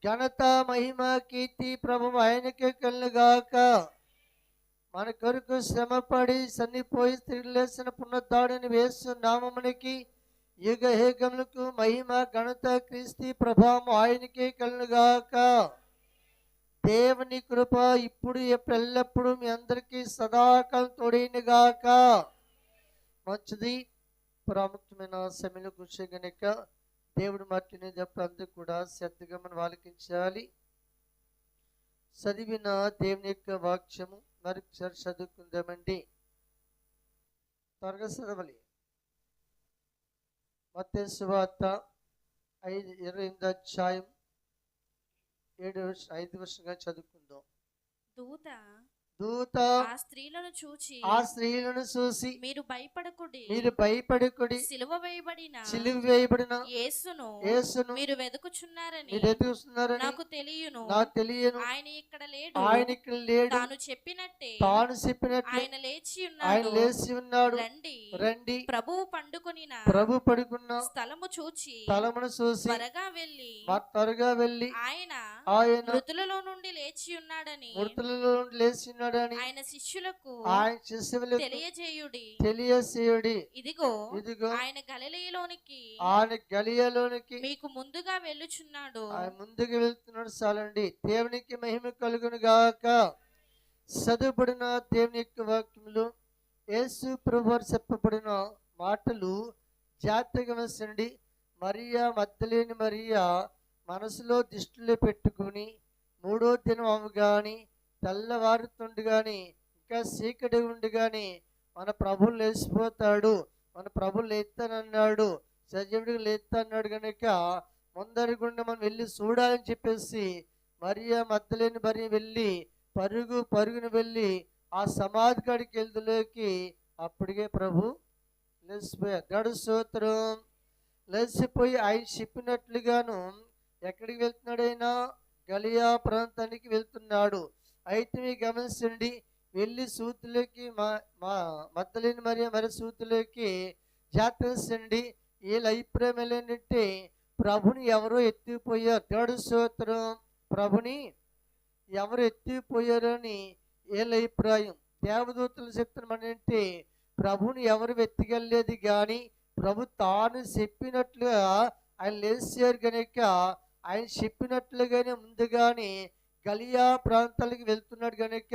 ఘనత మహిమ కీర్తి ప్రభు ఆయనకే కలుగాక. మన కొరకు శ్రమపడి సన్నిపోయి తిరిగి లేచిన పునరుద్ధారుడైన యేసు నామమునికి యుగ హేగములకు మహిమ ఘనత క్రీస్తు ప్రభావం ఆయనకే కలుగాక. దేవుని కృప ఇప్పుడు ఎల్లప్పుడూ మీ అందరికీ సదాకాలం తోడైనగాక. మంచిది. ప్రాముఖ్యమైన సమయంలో కూర్చో గనుక దేవుడు మాటని చెప్పంతా కూడా శ్రద్ధగా మనం ఆలకించాలి. చదివిన దేవుని యొక్క వాక్యము మరొకసారి చదువుకుందామండి. త్వరగా చదవాలి. మత్తయి సువార్త 28వ అధ్యాయం 5 వర్షంగా చదువుకుందాం. దూత ఆ స్త్రీలను చూచి మీరు భయపడకుడి సిలువ వేయబడిన యేసును మీరు వెతుకుచున్నారని నాకు తెలియను. ఆయన ఇక్కడ లేడు. తాను చెప్పినట్టే ఆయన లేచి ఉన్నాడు. రండి. ప్రభువు పడుకున్న స్థలము చూచి త్వరగా వెళ్ళి ఆయన మృతులలో నుండి లేచి ఉన్నాడని ఆయన శిష్యులకు తెలియజేయుడి. ఇదిగో ఆయన గలిలయలోనికి మీకు ముందుగా వెళ్ళుచున్నాడు. చాలండి. దేవునికి మహిమ కలుగును గాక. చదువుబడిన దేవుని యొక్క వాక్యములు యేసు ప్రభువారు చెప్పబడిన మాటలు జాగ్రత్తగా వినండి. మరియా మగ్దలేని మరియా మనసులో దృష్టిలో పెట్టుకుని 3వ దినం అవగాని తెల్లవారుతుండగాని ఇంకా చీకటి ఉండగాని మన ప్రభువు లేచిపోతాడు, మన ప్రభువు లేస్తానన్నాడు, సజీవుడిగా లేస్తాన్నాడు కనుక ముందరుగుండా మనం వెళ్ళి చూడాలని చెప్పేసి మరియా మగ్దలేని మరియ వెళ్ళి పరుగును వెళ్ళి ఆ సమాధి కాడికి వెళ్తులోకి అప్పటికే ప్రభు లేచిపోయారు. గడు స్తోత్రం. లేచిపోయి ఆయన చెప్పినట్లుగాను ఎక్కడికి వెళ్తున్నాడైనా గలియా ప్రాంతానికి వెళ్తున్నాడు. అయితే మీరు గమనించండి, వెళ్ళి సూతులోకి మగ్దలేని మరి సూతులోకి జాతరండి. వీళ్ళ అభిప్రాయం ఏంటంటే ప్రభుని ఎవరో ఎత్తిపోయారు. దేవుడు స్తోత్రం. ప్రభుని ఎవరు ఎత్తిపోయారు అని వీళ్ళ అభిప్రాయం. దేవదూతలు చెప్తున్నామంటే ప్రభుని ఎవరు ఎత్తికెళ్ళలేదు కానీ ప్రభు తాను చెప్పినట్లుగా ఆయన లేచారు కనుక ఆయన చెప్పినట్లుగానే ముందుగానే గలియా ప్రాంతాలకు వెళ్తున్నాడు కనుక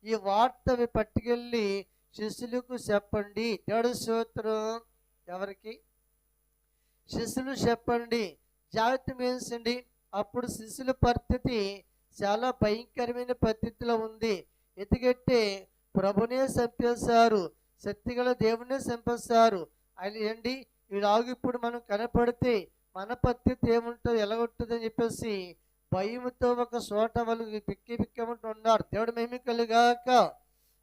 ఈ వార్త పట్టుకెళ్ళి శిష్యులకు చెప్పండి. దేవుడు స్తోత్రం. ఎవరికి? శిష్యులు చెప్పండి. జాగ్రత్త వేసండి. అప్పుడు శిష్యుల పరిస్థితి చాలా భయంకరమైన పరిస్థితిలో ఉంది. ఎందుకంటే ప్రభునే చంపేశారు, శక్తిగల దేవునే చంపేశారు. ఆయన ఏంటి ఇలాగ ఇప్పుడు మనం కనపడితే మన పరిస్థితి ఏముంటుంది, ఎలా ఉంటుందని చెప్పేసి భయముతో ఒక చోట వాళ్ళు పిక్కమంటూ ఉన్నారు. దేవుడు మేము కలుగాక.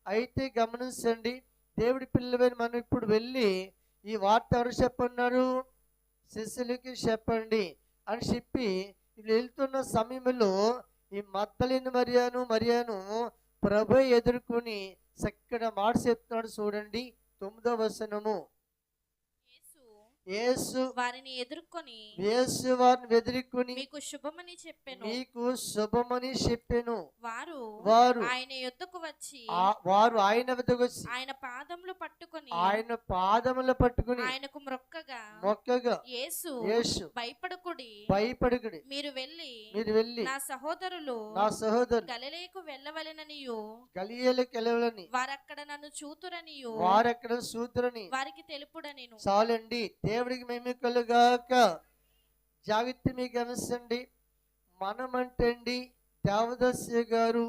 అయితే గమనించండి, దేవుడి పిల్లలైన మనం ఇప్పుడు వెళ్ళి ఈ వార్త ఎవరు చెప్పన్నారు? శిష్యులకి చెప్పండి అని చెప్పి వెళ్తున్న సమయంలో ఈ మగ్దలేని మరియాను ప్రభు ఎదుర్కొని చక్కగా మాట చెప్తున్నాడు. చూడండి 9వ వచనము. యేసు వారిని ఎదుర్కొని మీకు శుభమని చెప్పెను. వారు ఆయన యొద్దకు వచ్చి ఆయన పాదములు పట్టుకొని ఆయనకు మొక్కగా యేసు భయపడకుడి, మీరు వెళ్ళి నా సహోదరులు గలిలయకు వెళ్ళవలెననియు వారక్కడ నన్ను చూతురనియు వారికి తెలుపుడనెను. చాలండి. దేవుడికి మేము కలుగాక. జాగ్రత్త మీకు గమనించండి. మనమంటే అండి దేవదాస్య గారు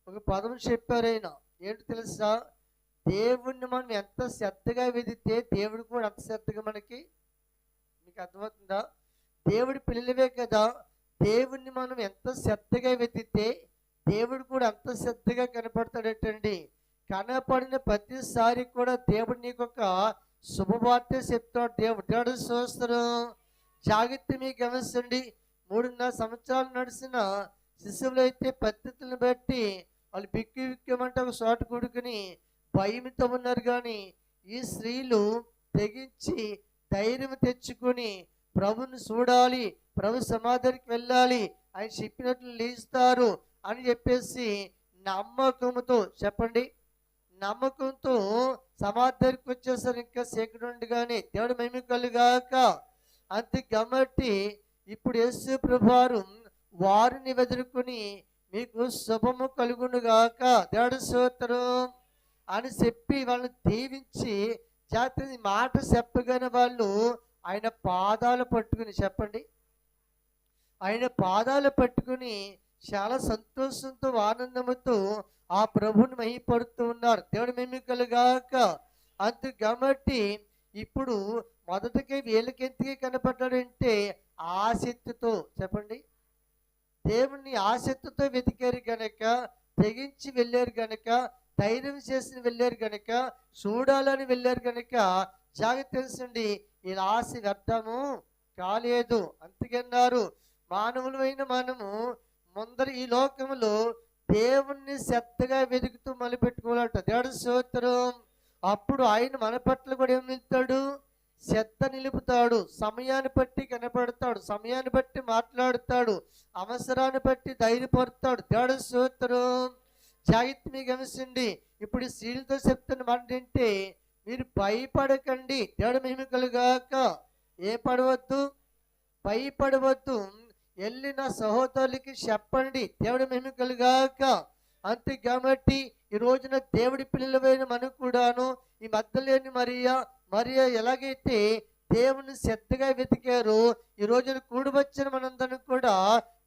ఒక పదం చెప్పారైనా ఏంటి తెలుసా? దేవుణ్ణి మనం ఎంత శ్రద్ధగా వెదితే దేవుడు కూడా అంత శ్రద్ధగా మనకి. మీకు అర్థమవుతుందా? దేవుడి పిల్లలవే కదా. దేవుణ్ణి మనం ఎంత శ్రద్ధగా వెతితే దేవుడు కూడా అంత శ్రద్ధగా కనపడతాడటండి. కనపడిన ప్రతిసారి కూడా దేవుడు నీకు ఒక శుభవార్త చెప్తాడు. దేవుడు స్తోత్రం. జాగ్రత్త మీకు గమనించండి. 3.5 సంవత్సరాలు నడిచిన శిశువులు అయితే పద్ధతులను బట్టి వాళ్ళు బిక్కిమంటే ఒక చోట కూడుకుని భయంతో ఉన్నారు. కానీ ఈ స్త్రీలు తెగించి ధైర్యం తెచ్చుకొని ప్రభుని చూడాలి, ప్రభు సమాధికి వెళ్ళాలి, ఆయన చెప్పినట్లు లేస్తారు అని చెప్పేసి నమ్మకంతో, చెప్పండి, నమ్మకంతో సమాధికి వచ్చేసరి ఇంకా చీకటి ఉండగానే దేవుడు మహిమ కలుగాక. అంతే కాబట్టి ఇప్పుడు యేసు ప్రభువారు వారిని ఎదుర్కొని మీకు శుభము కలుగునుగాక, దేవుడు స్తోత్రం అని చెప్పి వాళ్ళని దీవించి జాతి మాట చెప్పగానే వాళ్ళు ఆయన పాదాలు పట్టుకుని, చెప్పండి, ఆయన పాదాలు పట్టుకుని చాలా సంతోషంతో ఆనందముతో ఆ ప్రభుని మహిపడుతూ ఉన్నారు. దేవుడు మహిమ కలుగాక. అంతే కాబట్టి ఇప్పుడు మొదటికి వీళ్ళకెందుకు కనపడ్డాడంటే ఆసక్తితో, చెప్పండి, దేవుణ్ణి ఆసక్తితో వెతికారు గనక, తెగించి వెళ్ళారు గనక, ధైర్యం చేసి వెళ్ళారు గనక, చూడాలని వెళ్ళారు గనక జాగ్రత్త తెలుసండి, ఇలా ఆశ వ్యర్థము కాలేదు. అందుకన్నారు మానవులమైన మనము ముందర ఈ లోకంలో దేవుణ్ణి శ్రద్ధగా వెతుకుతూ మొదలుపెట్టుకోవాలంట, దేవుడు స్తోత్రం. అప్పుడు ఆయన మన పట్ల కూడా ఏం నిలుపుతాడు, శ్రద్ధ నిలుపుతాడు, సమయాన్ని బట్టి కనపడతాడు, సమయాన్ని బట్టి మాట్లాడుతాడు, అవసరాన్ని బట్టి ధైర్యపడతాడు, దేవుడు స్తోత్రం. జాగ్రత్త మీకు గమనించండి, ఇప్పుడు స్త్రీలతో చెప్తున్న మాట ఏంటంటే మీరు భయపడకండి, దేవుడు మహిమ కలుగాక. ఏ పడవద్దు, భయపడవద్దు, వెళ్ళి నా సహోదరులకి చెప్పండి, దేవుడి మహిమ కలుగాక. అంతే కాబట్టి ఈ రోజున దేవుడి పిల్లలమైన మనకు కూడాను ఈ మధ్యలేని మరియా ఎలాగైతే దేవుని శ్రద్ధగా వెతికారో ఈ రోజున కూడి వచ్చిన మనందరం కూడా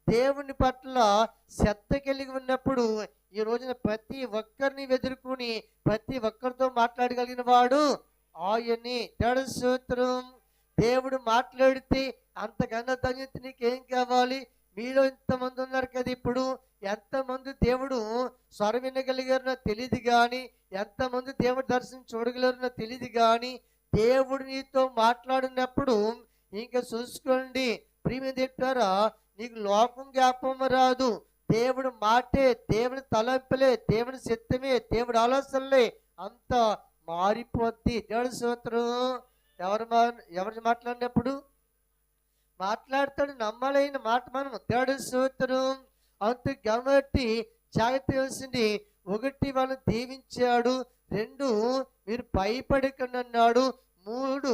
దేవుని పట్ల శ్రద్ధ కలిగి ఉన్నప్పుడు ఈ రోజున ప్రతి ఒక్కరిని ఎదుర్కొని ప్రతి ఒక్కరితో మాట్లాడగలిగిన వాడు ఆయన్ని, దేవుడు స్తోత్రం. దేవుడు మాట్లాడితే అంతకన్నా ధన్యత నీకేం కావాలి? మీలో ఇంతమంది ఉన్నారు కదా, ఇప్పుడు ఎంతమంది దేవుడు స్వరం వినగలిగారో తెలియదు కానీ, ఎంతమంది దేవుడు దర్శనం చూడగలరో తెలియదు కానీ, దేవుడు నీతో మాట్లాడినప్పుడు ఇంకా చూసుకోండి ప్రియమైన చెప్పారా, నీకు లోకం జ్ఞాపకం రాదు. దేవుడు మాటే, దేవుని తలంపులే, దేవుని చిత్తమే, దేవుడి ఆలోచనలే అంత మారిపోద్ది. దేవుడి స్తోత్రం. ఎవరు మాట్లాడినప్పుడు మాట్లాడతాడు, నమ్మలేని మాట మనం, దేవుడి స్తోత్రం. అంతే కాబట్టి జాగ్రత్త వేసింది. ఒకటి వాళ్ళని దీవించాడు, రెండు మీరు భయపడకండి అన్నాడు, మూడు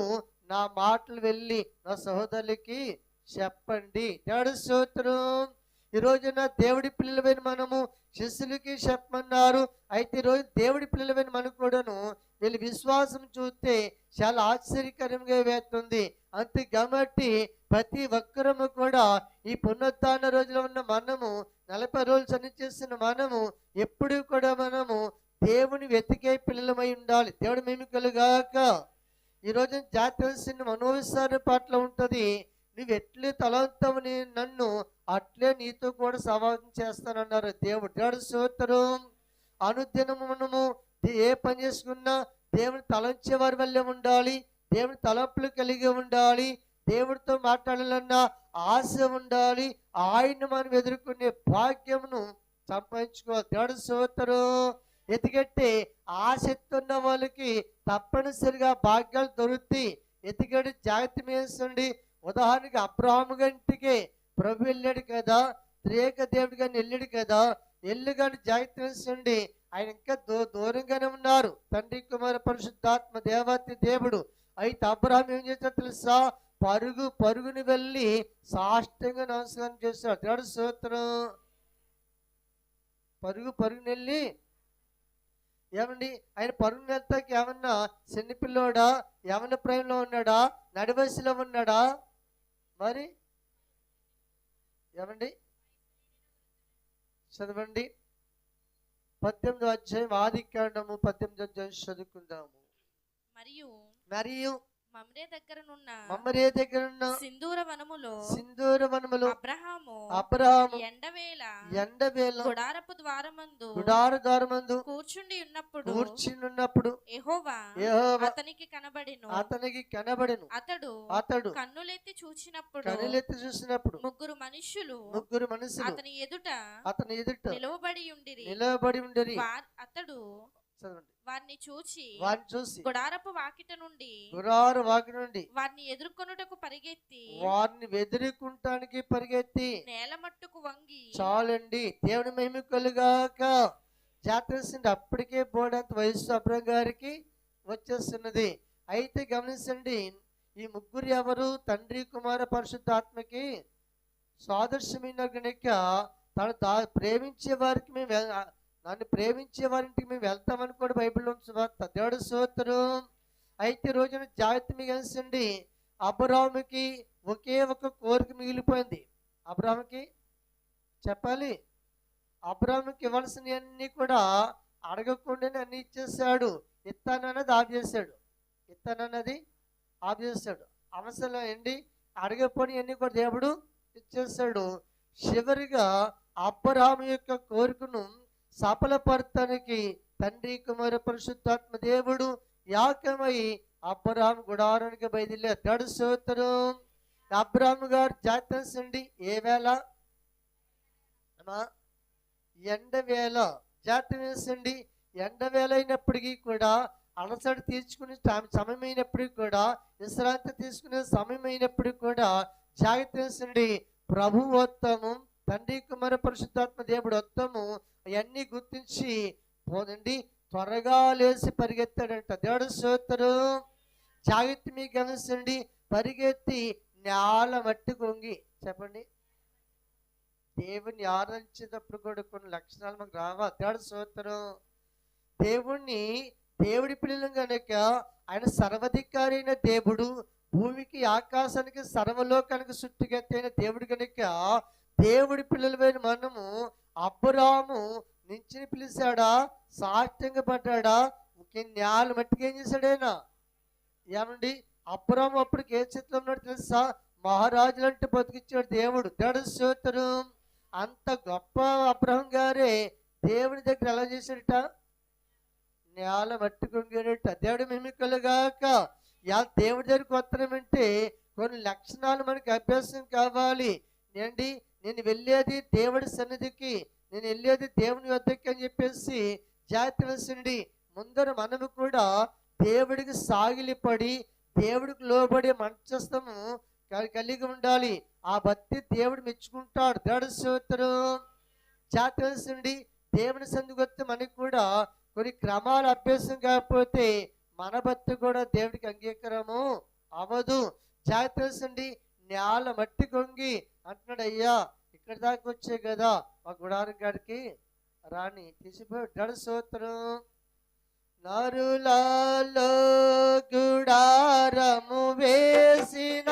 నా మాటలు వెళ్ళి నా సహోదరులకి చెప్పండి, దేవుడి స్తోత్రం. ఈ రోజున దేవుడి పిల్లలమైన మనము శిష్యులకి చెప్పమన్నారు. అయితే ఈరోజు దేవుడి పిల్లలమైన మనకు కూడాను వీళ్ళ విశ్వాసం చూస్తే చాలా ఆశ్చర్యకరంగా వేస్తుంది. అంతే కాబట్టి ప్రతి ఒక్కరము కూడా ఈ పునరుత్థాన రోజులో ఉన్న మనము 40 రోజులు సన్ని చేస్తున్న మనము ఎప్పుడు కూడా మనము దేవుని వెతికే పిల్లలమై ఉండాలి, దేవుడి మహిమ కలుగాక. ఈ రోజు జాతీయ మనోవిశ్వాస పట్ల ఉంటుంది, నువ్వు ఎట్లే తలంతవని నన్ను అట్లే నీతో కూడా సమాజం చేస్తానన్నారు దేవుడు, దేవుడు స్తోత్రం. అనుదినము మనము ఏ పని చేసుకున్నా దేవుని తలంచే వారి వల్లే ఉండాలి, దేవుని తలంపులు కలిగి ఉండాలి, దేవుడితో మాట్లాడాలన్నా ఆశ ఉండాలి, ఆయన మనం ఎదుర్కొనే భాగ్యమును సంపాదించుకోవాలి, దేవుడు స్తోత్రం. ఎందుకంటే ఆసక్తి ఉన్న వాళ్ళకి తప్పనిసరిగా భాగ్యాలు దొరుకుతాయి. ఎందుకంటే జాగ్రత్త వేసండి. ఉదాహరణకి అబ్రహాము గంటికి ప్రభు వెళ్ళాడు కదా, త్రేక దేవుడి కానీ వెళ్ళాడు కదా, వెళ్ళి కానీ జాగ్రత్త వేసండి, ఆయన ఇంకా దూరంగానే ఉన్నారు, తండ్రి కుమార పరిశుద్ధాత్మ దేవాతి దేవుడు. అయితే అబ్రహాం ఏం చేశాడు తెలుసా, పరుగుని వెళ్ళి సాష్టంగా నమస్కారం చేశాడు, దేవుడు స్తోత్రం. పరుగుని వెళ్ళి ఏమండి ఆయన పరుగుని వెళ్తాకి ఏమన్నా చిన్నపిల్లోడా, యవన ప్రాయంలో ఉన్నాడా, నడివయసులో ఉన్నాడా? మరి ఏమండి చదవండి 18వ అధ్యాయం ఆదికాండము 18వ అధ్యాయం చదువుకుందాము. మరియు మమ్రే దగ్గరున్న సింధూర వనములో అబ్రహాము ఎండవేళ గుడారపు ద్వారమందు కూర్చుండి ఉన్నప్పుడు యెహోవా అతనికి కనబడెను. అతడు కన్నులెత్తి చూసినప్పుడు ముగ్గురు మనుషులు అతని ఎదుట నిలవబడి ఉండిరి. అతడు చదవండి. వారిని చూచి గుడారపు వాకిట నుండి వారిని ఎదుర్కొంటానికి పరిగెత్తి నేల మట్టుకు వంగి చాలండి. దేవుని మహిమ కలుగాక. జాతర అప్పటికే బోడంత వయసు అబ్రహం గారికి వచ్చేస్తున్నది. అయితే గమనించండి, ఈ ముగ్గురు ఎవరు? తండ్రి, కుమార, పరిశుద్ధాత్మకి సాదృశ్యమైన గనుక తను ప్రేమించే వారికి నన్ను ప్రేమించే వారింటికి మేము వెళ్తామని కూడా బైబిల్లో దేవుడు స్తోత్రం. అయితే రోజున జాగ్రత్త మిగల్సండి, అబ్రాహాముకి ఒకే ఒక కోరిక మిగిలిపోయింది. అబ్రాహాముకి చెప్పాలి, అబ్రాహాముకి ఇవ్వాల్సినవన్నీ కూడా అడగకుండానే అన్ని ఇచ్చేసాడు. ఇస్తానన్నది ఆఫ్ చేశాడు. అవసరం ఏంటి, అడగపోని అన్ని కూడా దేవుడు ఇచ్చేసాడు. చివరిగా అబ్రాహాము యొక్క కోరికను సఫలపరచడానికి తండ్రి, కుమార, పరిశుద్ధాత్మ దేవుడు యాకమై అబ్రాహాము గుడారానికి బయలుదేరాడు. స్తోత్రం. అబ్రాహాము గారు జాతరండి ఏ వేళ? ఎండవేళ. జాతర వేసండి ఎండవేళ అయినప్పటికీ కూడా, అలసట తీర్చుకునే సమయమైనప్పటికీ కూడా, విశ్రాంతి తీసుకునే సమయమైనప్పటికీ కూడా జాగ్రత్త వేసండి. ప్రభు వత్తము, తండ్రి, కుమార, పరిశుద్ధాత్మ దేవుడు వత్తము అవన్నీ గుర్తించి పోదండి త్వరగా లేచి పరిగెత్తాడంట. దేవుడు స్తోత్రం. జాగ్రత్త మీకు గమనించండి, పరిగెత్తి నేల మట్టి కొంగి. చెప్పండి, దేవుణ్ణి ఆరాధించేటప్పుడు కూడా కొన్ని లక్షణాలు మనకు రావా? దేవుడు స్తోత్రం. దేవుడి పిల్లలు కనుక ఆయన సర్వాధికారి అయిన దేవుడు, భూమికి ఆకాశానికి సర్వలోకానికి సృష్టికర్త దేవుడు కనుక దేవుడి పిల్లలమైన మనము అబ్రాహాము నించుని పిలిచాడా? సాష్టాంగ పడ్డాడా? నేల మట్టికి ఏం చేశాడైనా? ఏమండి, అబ్రాహాము అప్పటికి ఏ చిత్రంలో ఉన్నాడు తెలుసా? మహారాజులంటే బతికిచ్చాడు దేవుడు. దేవుడు స్తోత్రం. అంత గొప్ప అబ్రహం గారే దేవుని దగ్గర ఎలా చేశాడట? నేల మట్టి కొంగాడట. దేవుడు మిమికలుగాక. దేవుడి దగ్గరికి వస్తామంటే కొన్ని లక్షణాలు మనకి అభ్యాసం కావాలి. నేను వెళ్ళేది దేవుడి సన్నిధికి, నేను వెళ్ళేది దేవుని వద్దకి అని చెప్పేసి జాగ్రత్త వేసండి. ముందర మనము కూడా దేవుడికి సాగిలిపడి దేవుడికి లోబడి మంచస్తము కలిగి ఉండాలి. ఆ భక్తి దేవుడు మెచ్చుకుంటాడు. దేవుడు స్తోత్రం. జాగ్రత్త వేసండి. దేవుని సన్నిధికి వస్తే మనకి కూడా కొన్ని క్రమాలు అభ్యాసం కాకపోతే మన భక్తి కూడా దేవుడికి అంగీకారము అవ్వదు. జాగ్రత్త వేసండి. నేల మట్టి కొంగి అంటున్నాడు, అయ్యా ఇక్కడ దాకా వచ్చే కదా మా గుడారం గారికి రాని తీసిపోయాడు. స్తోత్రం. నరులలో గుడారము వేసిన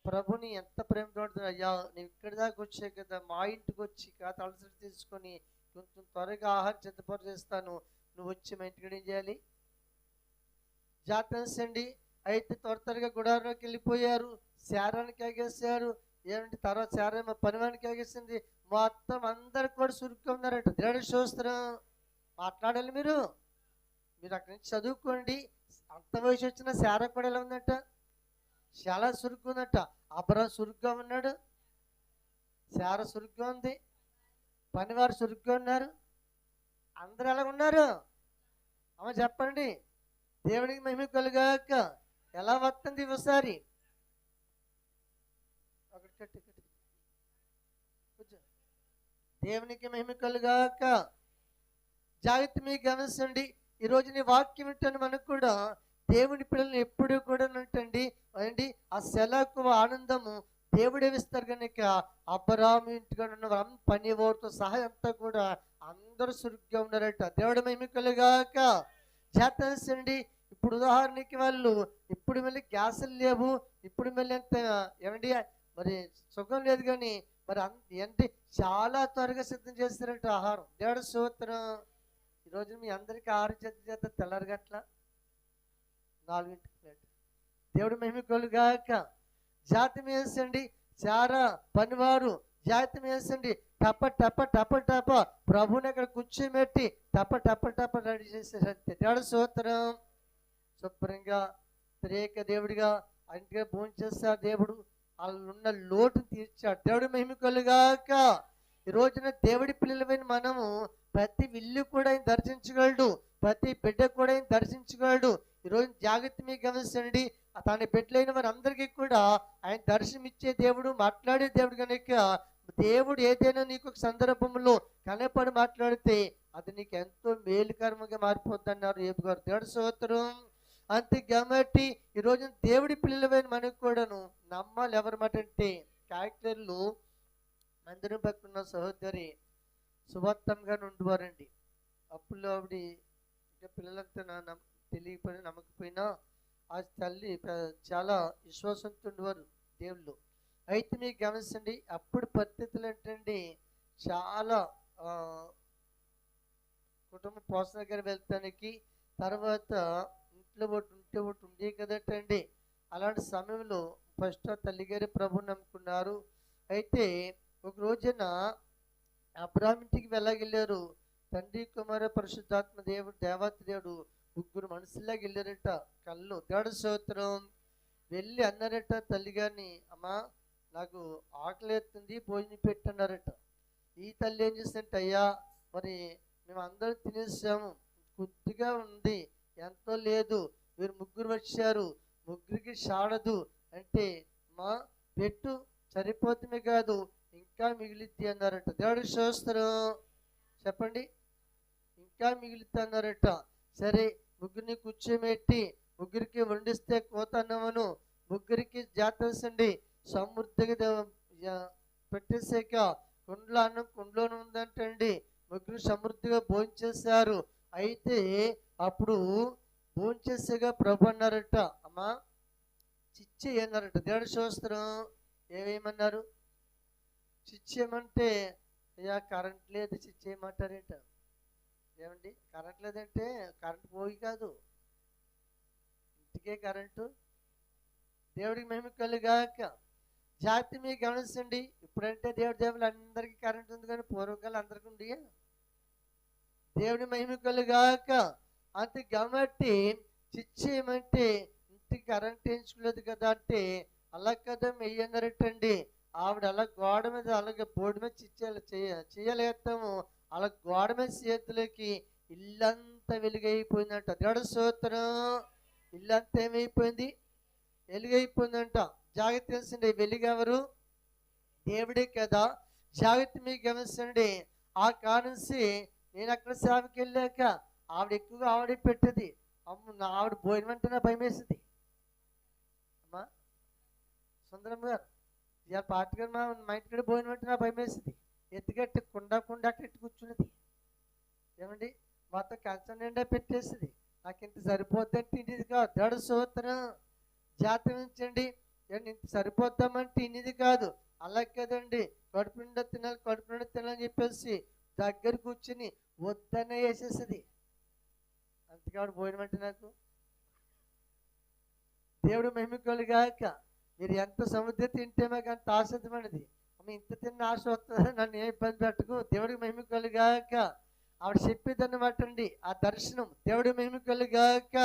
ప్రభుని ఎంత ప్రేమతో అయ్యా నువ్వు ఇక్కడి దాకా వచ్చే కదా, మా ఇంటికి వచ్చి కాదు అలసట తీసుకొని కొంచెం త్వరగా ఆహారం సిద్ధపాటు చేస్తాను, నువ్వు వచ్చి మా ఇంటికి ఏం చేయాలి? జాతరండి. అయితే త్వరగా గుడారంలోకి వెళ్ళిపోయారు, శారానికి ఆగేశారు. ఏమిటి తర్వాత చారేమో పనివానికి ఎగేసింది, మొత్తం అందరు కూడా సురుగ్గా ఉన్నారట. దేవుడి స్తోత్రం. మాట్లాడాలి మీరు, మీరు అక్కడి నుంచి చదువుకోండి. అంత వయసు వచ్చిన శారా కూడా ఎలా ఉందట, చాలా సురుగ్గా ఉందట. అబ్రహం సురుగ్గా ఉన్నాడు, శారా సురుగ్గా ఉంది, పనివారు సురుగ్గా ఉన్నారు, అందరు ఎలా ఉన్నారు అమ్మ చెప్పండి. దేవునికి మహిమ కలుగాక. ఎలా వస్తుంది ఒకసారి దేవునికి మహిమ కలుగాక. జాగ్రత్త మీకు గమనించండి. ఈరోజు నీ వాక్యం వింటాను. మనకు కూడా దేవుని పిల్లల్ని ఎప్పుడు కూడా అంటండి అండి ఆ సెలకు ఆనందము దేవుడే ఇస్తారు కనుక అబ్రాహాము ఇంటిగా ఉన్న పని ఓటుతో సహా అంతా కూడా అందరూ సురుగ్గా ఉన్నారట. దేవుడి మహిమ కలుగాక. చేతండి. ఇప్పుడు ఉదాహరణకి వాళ్ళు ఇప్పుడు మళ్ళీ గ్యాసులు లేవు, ఇప్పుడు మళ్ళీ అంత ఏమండి మరి సుఖం లేదు, కానీ మరి ఏంటి చాలా త్వరగా సిద్ధం చేస్తారంట ఆహారం. దేవుడి స్తోత్రం. ఈరోజు మీ అందరికీ ఆహారం చేత తెల్లారగట్ల 4 ప్లేట్. దేవుడి మహిమ కలుగాక. జాతం వేసండి, చాలా పనివారు జాతం వేసండి, టప టప టప టప ప్రభుని అక్కడ కూర్చోబెట్టి టప టప టప రెడీ చేసేసంతే. దేవుడి స్తోత్రం. శుభ్రంగా త్రేక దేవుడిగా ఇంటిగా భోజనం చేస్తారు. దేవుడు వాళ్ళున్న లోటును తీర్చాడు. దేవుడి మహిమ కలుగాక. ఈ రోజున దేవుడి పిల్లలమైన మనము ప్రతి ఇల్లు కూడా ఆయన దర్శించగలడు, ప్రతి బిడ్డ కూడా ఆయన దర్శించగలడు. ఈరోజు జాగ్రత్త మీకు గమనించండి. తన బిడ్డలైన వారి అందరికీ కూడా ఆయన దర్శనం ఇచ్చే దేవుడు, మాట్లాడే దేవుడు కనుక దేవుడు ఏదైనా నీకు ఒక సందర్భంలో కనపడి మాట్లాడితే అది నీకు ఎంతో మేలుకరంగా మారిపోద్ది అన్నారు ఏబు గారు. దేవుడి స్తోత్రం. అంతే కాబట్టి ఈరోజు దేవుడి పిల్లలమైన మనకు కూడాను నమ్మాలి. ఎవరమాట అంటే క్యారెక్టర్లు మందిరం పక్కన సహోదరి సువార్తంగా ఉండేవారండి. అప్పుడు ఆవిడ ఇంకా పిల్లలంతా తెలియకపోయినా నమ్మకపోయినా ఆ తల్లి చాలా విశ్వాసంతో ఉండేవారు దేవుళ్ళు. అయితే మీకు గమనించండి, అప్పుడు పరిస్థితులు ఏంటండి చాలా కుటుంబ పోషణ దగ్గర వెళ్తానికి తర్వాత ఇంట్లో ఒకటి ఉండే కదటండి. అలాంటి సమయంలో ఫస్ట్ తల్లిగారి ప్రభు నమ్ముకున్నారు. అయితే ఒక రోజున అబ్రాహాం ఇంటికి వెళ్ళగెళ్ళారు. తండ్రి కుమార పరిశుద్ధాత్మ దేవుడు దేవత దేవుడు ముగ్గురు మనుషుల్లాగా వెళ్ళారట. కళ్ళు దేవుడి స్తోత్రం. వెళ్ళి అన్నారట తల్లిగారిని, అమ్మా నాకు ఆకలి ఎత్తుంది, భోజనం పెట్టన్నారట. ఈ తల్లి ఏం చేసిందంటే, అయ్యా మరి మేము అందరం తినేసాము, కొద్దిగా ఉంది, ఎంతో లేదు, మీరు ముగ్గురు వచ్చారు, ముగ్గురికి చాడదు అంటే మా పెట్టు సరిపోతుంది కాదు ఇంకా మిగిలిద్ది అన్నారట. దేవుడి స్తోత్రం. చెప్పండి, ఇంకా మిగిలిద్ది అన్నారట. సరే ముగ్గురిని కూర్చోబెట్టి ముగ్గురికి వండిస్తే కోతన్నవను ముగ్గురికి జాతరసండి సమృద్ధిగా పెట్టేసాక కుండలో అన్నం కుండలోనే ఉందంటండి. ముగ్గురు సమృద్ధిగా భోంచేశారు. అయితే అప్పుడు భోంచేసాక ప్రభు అన్నారట, అమ్మా చిచ్చి అన్నారట. దేవుడి స్తోత్రం. ఏమేమన్నారు? చిచ్చేయమంటే అయ్యా కరెంట్ లేదు చిచ్చేయమంటారేట. ఏమండి కరెంట్ లేదంటే కరెంట్ పోయి కాదు, ఇంటికే కరెంటు. దేవుడికి మహిమ కలుగాక. జాతి మీకు గమనించండి. ఇప్పుడంటే దేవుడు అందరికీ కరెంట్ ఉంది, కానీ పూర్వకాలం అందరికీ ఉంది. దేవుడి మహిమ కలుగాక. అంతే కాబట్టి చిచ్చేయమంటే ఇంటికి కరెంట్ వేయించుకోలేదు కదా అంటే అలా కదా మెయ్యన్నారటండి. ఆవిడ అలా గోడ మీద అలాగే బోర్డు మీద చేయలేస్తాము, అలా గోడ మీద చేతులకి ఇల్లంతా వెలుగైపోయిందంట. దేవుడి స్తోత్రం. ఇల్లంతా ఏమైపోయింది? వెలుగైపోయిందంట. జాగ్రత్త తెలిసిండి, వెలుగెవరు? దేవుడే కదా. జాగ్రత్త మీకు గమనించండి. ఆ కానుంచి నేను అక్కడ సేవకి వెళ్ళాక ఆవిడ ఎక్కువగా ఆవిడే పెట్టేది. అమ్మ నా ఆవిడ భోజనం అంటే నా భయం వేసింది. అమ్మా సుందరం గారు ఇక పార్టీగా మా ఇంటికి భోజనం అంటే నా భయం వేసింది. ఎత్తుగట్టి కుండా అక్కడ ఎట్టు కూర్చున్నది. ఏమండి మొత్తం కంచం నిండా పెట్టేసింది. నాకు ఇంత సరిపోద్దంటే ఇంటిది కాదు. దేవుడి స్తోత్రం. జాతరించండి. ఇంత సరిపోద్దామంటే ఇన్నిది కాదు. అలా కదండి, కడుపు నిండా తినాలని చెప్పేసి దగ్గర కూర్చుని వద్దనే వేసేస్తుంది. అంతకాడు భోజనం అంటే నాకు దేవుడు మహిమ కలుగాక. మీరు ఎంత సముద్రం తింటే మాకు అంత ఆశ్రదమైనది. ఇంత తిన్న ఆశ వస్తుంది, నన్ను ఏ ఇబ్బంది పెట్టకు, దేవుడికి మహిమ కలుగాక. ఆవిడ చెప్పేదన్నమాట అండి ఆ దర్శనం. దేవుడి మహిమ కలుగాక.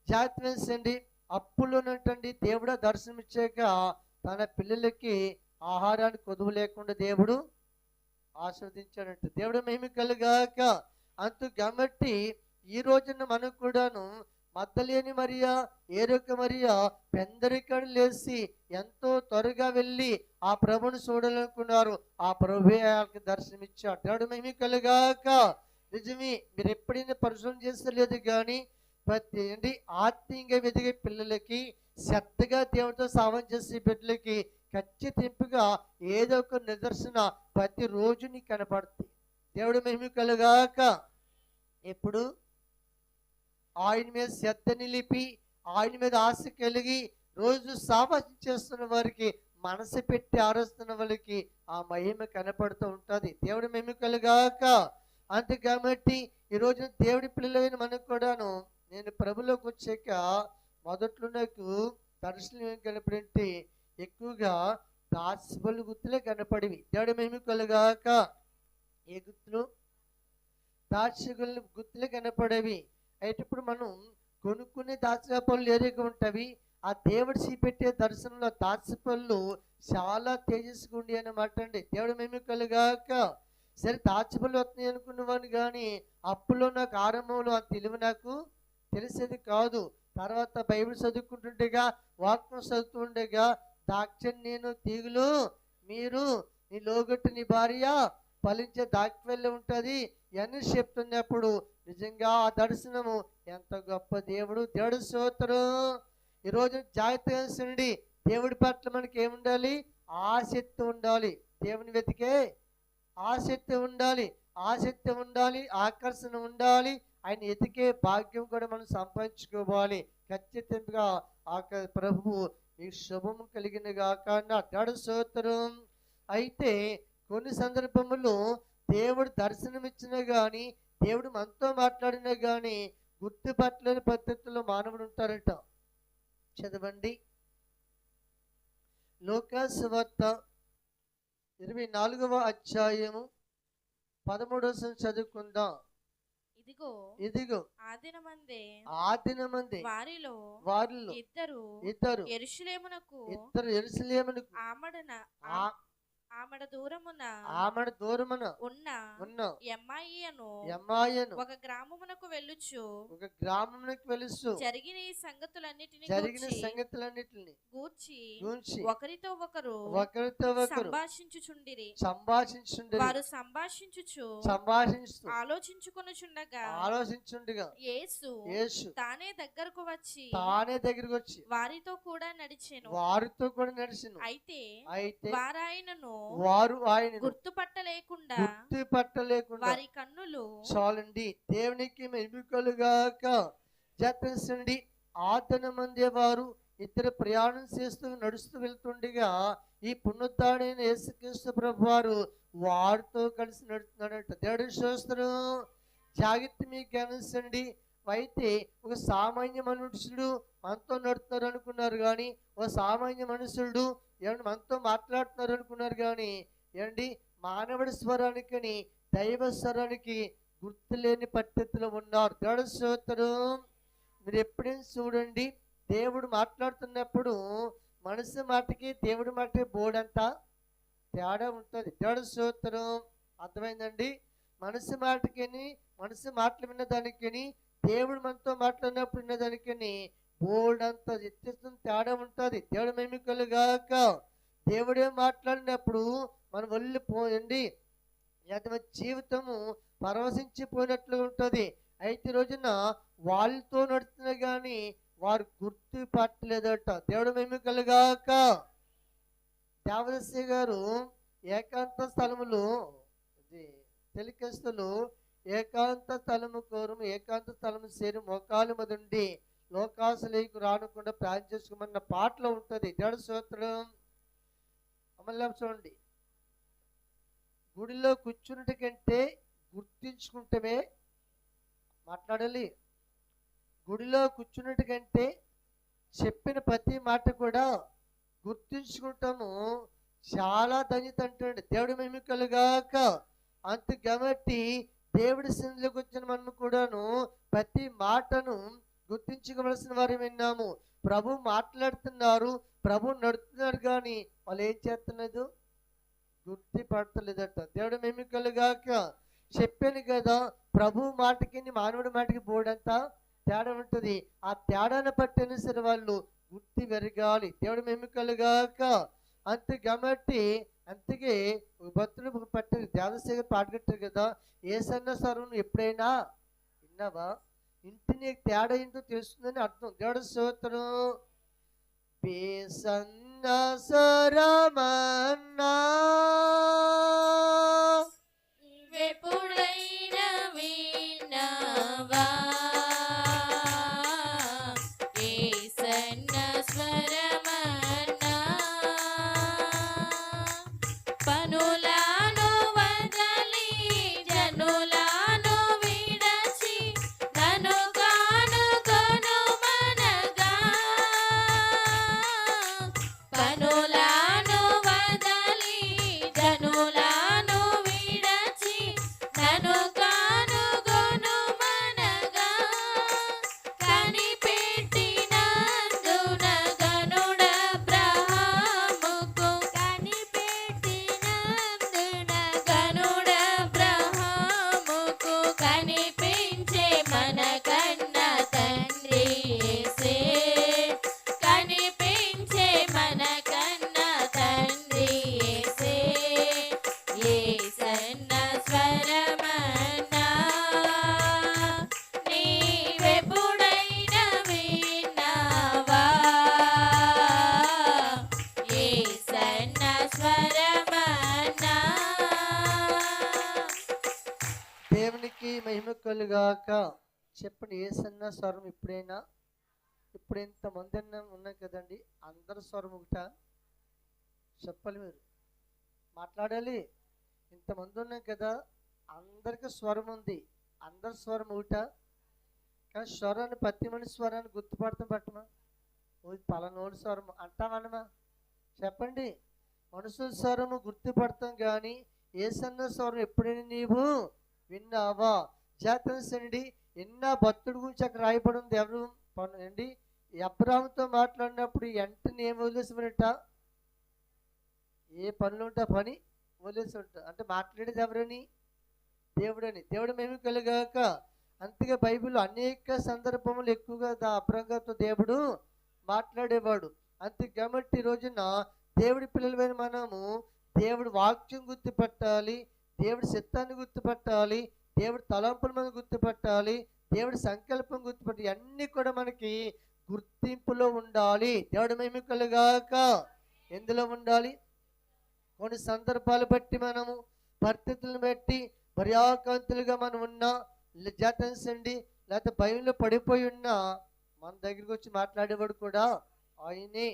జాగ్రత్త వేసండి. అప్పులోనంటండి దేవుడు దర్శనం ఇచ్చాక తన పిల్లలకి ఆహారాన్ని కొదువు లేకుండా దేవుడు ఆస్వాదించాడంట. దేవుడు మహిమ కలుగాక. కాబట్టి ఈ రోజున మనం కూడాను మగ్దలేని మరియా, ఏరొక మరియా పెందరికడు లేచి ఎంతో త్వరగా వెళ్ళి ఆ ప్రభుని చూడాలనుకున్నారు. ఆ ప్రభువే వాళ్ళకి దర్శనం ఇచ్చాడు. దేవుడు మహిమ కలుగాక. నిజమే, మీరు ఎప్పుడైనా పరిశోధన చేస్తలేదు కానీ ప్రతి ఏంటి ఆత్మీయంగా ఎదిగే పిల్లలకి, శ్రద్ధగా దేవుడితో సావం చేసే బిడ్డలకి ఖచ్చితంగా ఏదో ఒక నిదర్శన ప్రతిరోజు నీకు కనపడుతుంది. దేవుడు మహిమ కలుగాక. ఎప్పుడు ఆయన మీద శ్రద్ధ నిలిపి, ఆయన మీద ఆశ కలిగి రోజు సావాసం చేస్తున్న వారికి, మనసు పెట్టి ఆరోస్తున్న వాళ్ళకి ఆ మహిమ కనపడుతూ ఉంటుంది. దేవుడు మహిమ కలుగాక. అంతే కాబట్టి ఈ రోజున దేవుడి పిల్లలైన మనకు కూడాను, నేను ప్రభులోకి వచ్చాక మొదట్లో నాకు దర్శనం ఏం కనపడింటే ఎక్కువగా దాచిపళ్ళు గుర్తులే కనపడివి. దేవుడి మహిమ కలుగాక. ఏ గుర్తులు? దాచిపళ్ళు గుర్తులే కనపడేవి. అయితే ఇప్పుడు మనం కొనుక్కునే దాచిపళ్ళు ఏరిగా ఉంటవి. ఆ దేవుడు చూపెట్టే దర్శనంలో దాచిపళ్ళు చాలా తేజస్సుగా ఉండి అన్నమాట అండి. దేవుడి మహిమ కలుగాక. సరే, దాచిపళ్ళు వస్తున్నాయి అనుకున్నవాడిని కానీ అప్పులో నాకు ఆరంభంలో ఆ తెలివి నాకు తెలిసేది కాదు. తర్వాత బైబిల్ చదువుకుంటుండగా, వాక్యం చదువుతుండగా, దాక్ష నేను తీగులు మీరు నీ లోగొట్టు నీ భార్య ఫలించే దాకి వెళ్ళి ఉంటుంది అని చెప్తున్నప్పుడు నిజంగా ఆ దర్శనము ఎంత గొప్ప దేవుడు. దేవుడు స్తోత్రం. ఈరోజు జాగ్రత్తగా దేవుడి పట్ల మనకి ఏముండాలి? ఆసక్తి ఉండాలి. దేవుని వెతికే ఆసక్తి ఉండాలి, ఆసక్తి ఉండాలి, ఆకర్షణ ఉండాలి. ఆయన ఎతికే భాగ్యం కూడా మనం సంపాదించుకోవాలి. ఖచ్చితంగా ఆ ప్రభువు ఈ శుభము కలిగిన గాక. దేవుడు స్తోత్రం. అయితే కొన్ని సందర్భములో దేవుడు దర్శనం ఇచ్చినా కానీ, దేవుడు మనతో మాట్లాడినా కానీ గుర్తుపట్టలేని పద్ధతుల్లో మానవుడు ఉంటారట. చదవండి, లూకా సువార్త 24వ అధ్యాయము 13వ చదువుకుందాం. ఇదిగో ఆ దినమందే వారిలో ఇద్దరు యెరూషలేమునకు ఆమడ దూరమున ఉన్న ఎమ్మాయిను ఒక గ్రామమునకు వెళ్ళుచు జరిగిన ఈ సంగతులన్నిటిని గూర్చి ఒకరితో ఒకరు సంభాషించుచుండిరి. వారు సంభాషించుచు ఆలోచించుకొనుచుండగా యేసు తానే దగ్గరకు వచ్చి వారితో కూడా నడిచెను. అయితే వారు ఆయనను గుర్తుపట్టలేకుండా వారి కన్నులు చాలండి. దేవునికి మెరుగులుగాక. జతసండి. ఆతన మంది వారు ఇద్దరు ప్రయాణం చేస్తూ నడుస్తూ వెళ్తుండగా ఈ పునరుద్ధరణైన యేసుక్రీస్తు ప్రభు వారు వారితో కలిసి నడుస్తున్నాడంట. దేవుడి స్తోత్రం. జాగ్రత్త మీకు గమనించండి. అయితే ఒక సామాన్య మనుషుడు మనతో నడుతున్నారు అనుకున్నారు కానీ, ఒక సామాన్య మనుషుడు ఏమండి మనతో మాట్లాడుతున్నారు అనుకున్నారు కానీ, ఏమండి మానవుడి స్వరానికని దైవ స్వరానికి గుర్తులేని పద్ధతిలో ఉన్నారు. దేవుడి స్తోత్రం. మీరు ఎప్పుడైనా చూడండి, దేవుడు మాట్లాడుతున్నప్పుడు మనసు మాటకి దేవుడి మాటకి బోర్డంతా తేడా ఉంటుంది. దేవుడి స్తోత్రం. అర్థమైందండి? మనసు మాటకి, మనసు మాటలు విన్నదానికి, దేవుడు మనతో మాట్లాడినప్పుడు విన్నదానికి బోర్డంతా వ్యత్యాసం తేడా ఉంటుంది. దేవుడు మహిమ కలుగాక. దేవుడే మాట్లాడినప్పుడు మనం వెళ్ళిపోయండి, జీవితము పరవశించిపోయినట్లు ఉంటుంది. అయితే రోజున వాళ్ళతో నడుస్తున్నా కానీ వారు గుర్తు పట్టలేదట. దేవుడు మహిమ కలుగాక. దేవదస్య గారు ఏకాంత స్థలములు తెలికస్తులు ఏకాంత స్థలము కోరము ఏకాంత స్థలము సేరు మోకాలు మదుండి లోకాసులకు రానకుండా ప్రార్థన చేసుకోమన్న పాటలో ఉంటుంది. దేవుడి స్తోత్రం. మళ్ళీ చూడండి, గుడిలో కూర్చున్నటి కంటే గుర్తించుకుంటమే మాట్లాడాలి. గుడిలో కూర్చున్నటి కంటే చెప్పిన ప్రతి మాట కూడా గుర్తించుకుంటాము చాలా ధన్యత అంటండి. దేవుడు మేము కలుగాక. అంత కాబట్టి దేవుడి సన్నిధిలోకి వచ్చిన మనం కూడాను ప్రతి మాటను గుర్తించుకోవలసిన వారు విన్నాము. ప్రభు మాట్లాడుతున్నారు, ప్రభు నడుతున్నారు, కానీ వాళ్ళు ఏం చేస్తున్నారు? గుర్తిపడతలేదట. దేవుడు మేము కలుగాక. చెప్పాను కదా, ప్రభు మాటకి మానవుడి మాటకి బోర్డంతా తేడా ఉంటుంది. ఆ తేడాను పట్టిన సరే వాళ్ళు గుర్తి వెరగాలి. దేవుడు మేము కలుగాక. అంతే కాబట్టి అంతకే భక్తులు పట్టారు. దేవశేఖర్ పాట కట్టారు కదా, ఏ సన్న స్వరం ఎప్పుడైనా విన్నావా? ఇంటి నీకు తేడా ఏంటో తెలుస్తుందని అర్థం. దేవుడు స్తోత్రం. బేసన్న స్వరమన్నా ఎప్పుడైనా విన్నావా? యేసన్న స్వరమన్నా పనులను వదలి జనులను విడచి నన్ను కనుగొనుమనగా, పనులను వదలి జనులను విడచి నన్ను కనుగొనుమనగా, కనిపెట్టినందున గనుడబ్రహాముకు కనిపించే మన కన్న తండ్రి యేసే, కనిపించే మన కన్న తండ్రి యేసే. యేసన్న స్వరమన్నా నీవెప్పుడైనా విన్నావా? యేసన్న స్వరమన్నా. దేవునికి మహిమ కలుగాక. చెప్పండి, ఏసన్న స్వరం ఎప్పుడైనా? ఇప్పుడు ఇంతమంది ఉన్నాం కదండి, అందరి స్వరం ఒకట? చెప్పాలి, మీరు మాట్లాడాలి. ఇంతమంది ఉన్నాం కదా, అందరికి స్వరం ఉంది. అందరి స్వరం ఒకట? కానీ స్వరాన్ని ప్రతి మనిషి స్వరాన్ని గుర్తుపడతాం పట్టమా? పలానోడి స్వరం అంటామన్నమా? చెప్పండి. మనుషుల స్వరము గుర్తుపడతాం, కానీ ఏసన్న స్వరం ఎప్పుడైనా నీవు విన్నావా? జాతరండి ఎన్న భక్తుడి గురించి అక్కడ రాయబడి ఉంది. ఎవరు అండి? అబ్రాహాముతో మాట్లాడినప్పుడు వెంటనే ఏం వదిలేసినట? ఏ పనులు ఉంటే పని వదిలేసి ఉంటా. అంటే మాట్లాడేది ఎవరని? దేవుడని. దేవుడు మేము కలుగాక. అంతగా బైబిల్లో అనేక సందర్భములు ఎక్కువగా అబ్రాహాముతో దేవుడు మాట్లాడేవాడు. అంతే కాబట్టి ఈ రోజున దేవుడి పిల్లలమైన మనము దేవుడి వాక్యం గుర్తుపట్టాలి, దేవుడి చిత్తాన్ని గుర్తుపట్టాలి, దేవుడి తలంపులు మనం గుర్తుపట్టాలి, దేవుడి సంకల్పం గుర్తుపట్టాలి. అన్నీ కూడా మనకి గుర్తింపులో ఉండాలి. దేవుడి మహిమ కలుగాక. ఎందులో ఉండాలి? కొన్ని సందర్భాలు బట్టి మనము పరిస్థితులను బట్టి భర్యాకాంతులుగా మనం ఉన్నా, జాతండి లేకపోతే భయంలో పడిపోయి ఉన్నా, మన దగ్గరికి వచ్చి మాట్లాడేవాడు కూడా ఆయనే.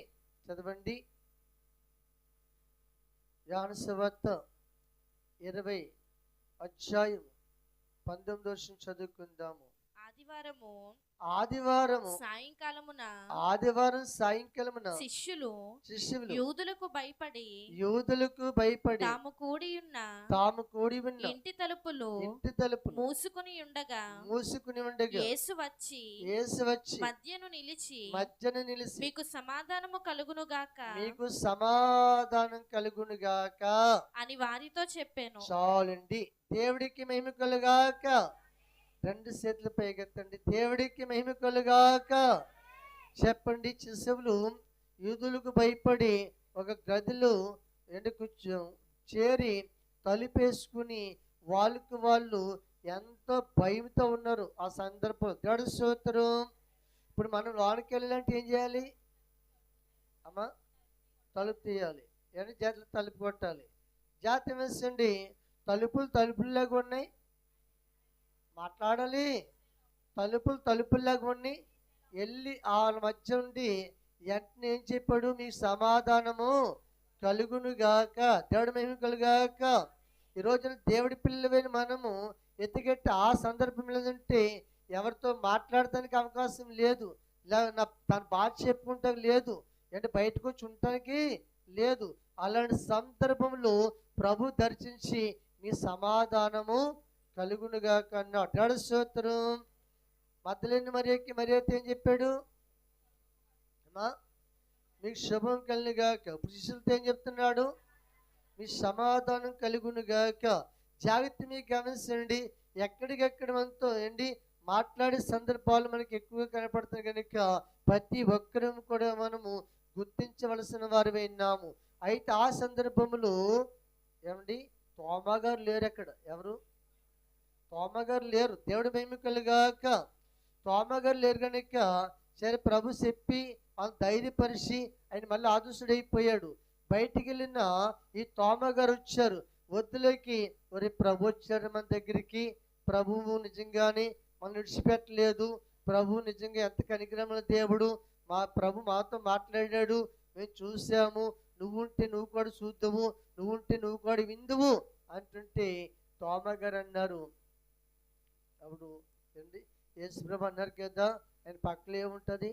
చదవండి, యోహాను సువార్త 20:19 చదువుకుందాము. ఆదివారం సాయంకాలమున శిష్యులు యూదులకు భయపడి తాము కూడి ఉన్న ఇంటి తలుపులు మూసుకుని ఉండగా యేసు వచ్చి మధ్యను నిలిచి మీకు సమాధానం కలుగునుగాక అని వారితో చెప్పాను. చాలండి. దేవుడికి మహిమ కలుగాక. రెండు చేతులు పైకెత్తండి. దేవుడికి మహిమ కలుగాక. చెప్పండి. శిశువులు యూదులకు భయపడి ఒక గదిలో చేరి తలుపేసుకుని వాళ్ళకు వాళ్ళు ఎంతో భయంతో ఉన్నారు ఆ సందర్భం. దేవుడి స్తోత్రం. ఇప్పుడు మనం లోనికి వెళ్ళాలంటే ఏం చేయాలి అమ్మా? తలుపు తీయాలి. చేతులు తలుపు కొట్టాలి. జాతం వేసండి. తలుపుల్లాగా ఉన్నాయి. మాట్లాడాలి. తలుపుల్లాగా ఉన్నాయి. వెళ్ళి వాళ్ళ మధ్య ఉండి వెంటనే ఏం చెప్పాడు? మీ సమాధానము కలుగునుగాక. దేవుడి మహిమ కలుగాక. ఈ రోజున దేవుడి పిల్లలైన మనము ఎత్తుకెట్టి ఆ సందర్భం లేదంటే ఎవరితో మాట్లాడటానికి అవకాశం లేదు, తన బాధ చెప్పుకుంటా లేదు, అంటే బయటకు వచ్చి ఉండటానికి లేదు. అలాంటి సందర్భంలో ప్రభు దర్శించి నీ సమాధానము కలుగునుగా కన్నా అడ్డాడు స్తోత్రం. మద్దలేని మరియతో ఏం చెప్పాడు? అమ్మా మీకు శుభం కలుగునుగాక. ఇప్పుడు శిష్యులతో ఏం చెప్తున్నాడు? మీ సమాధానం కలుగునుగాక. జాగ్రత్త మీకు గమనించండి. ఎక్కడికెక్కడ మనతో ఏంటి మాట్లాడే సందర్భాలు మనకి ఎక్కువగా కనపడుతున్నాయి కనుక ప్రతి ఒక్కరూ కూడా మనము గుర్తించవలసిన వారు ఉన్నాము. అయితే ఆ సందర్భంలో ఏమండి తోమా గారు లేరు. అక్కడ ఎవరు? తోమా గారు లేరు. దేవుడు మహిమ కలుగాక. తోమా గారు లేరు కనుక సరే ప్రభు చెప్పి వాళ్ళు ధైర్యపరిచి ఆయన మళ్ళీ ఆదుసుడైపోయాడు. బయటికి వెళ్ళిన ఈ తోమా గారు వచ్చారు. వద్దులోకి ఒరే ప్రభు వచ్చాడు మన దగ్గరికి, ప్రభువు నిజంగానే మనం విడిచిపెట్టలేదు, ప్రభు నిజంగా ఎంత కనికరమైన దేవుడు, మా ప్రభు మాతో మాట్లాడాడు, మేము చూసాము, నువ్వుంటే నువ్వు కూడా చూద్దాము, నువ్వుంటే నువ్వు కూడా విందువు అంటుంటే తోమా గారు అన్నారు. అప్పుడు ఏంటి యేసుప్రభు అన్నారు కదా, ఆయన పక్కలో ఏముంటుంది?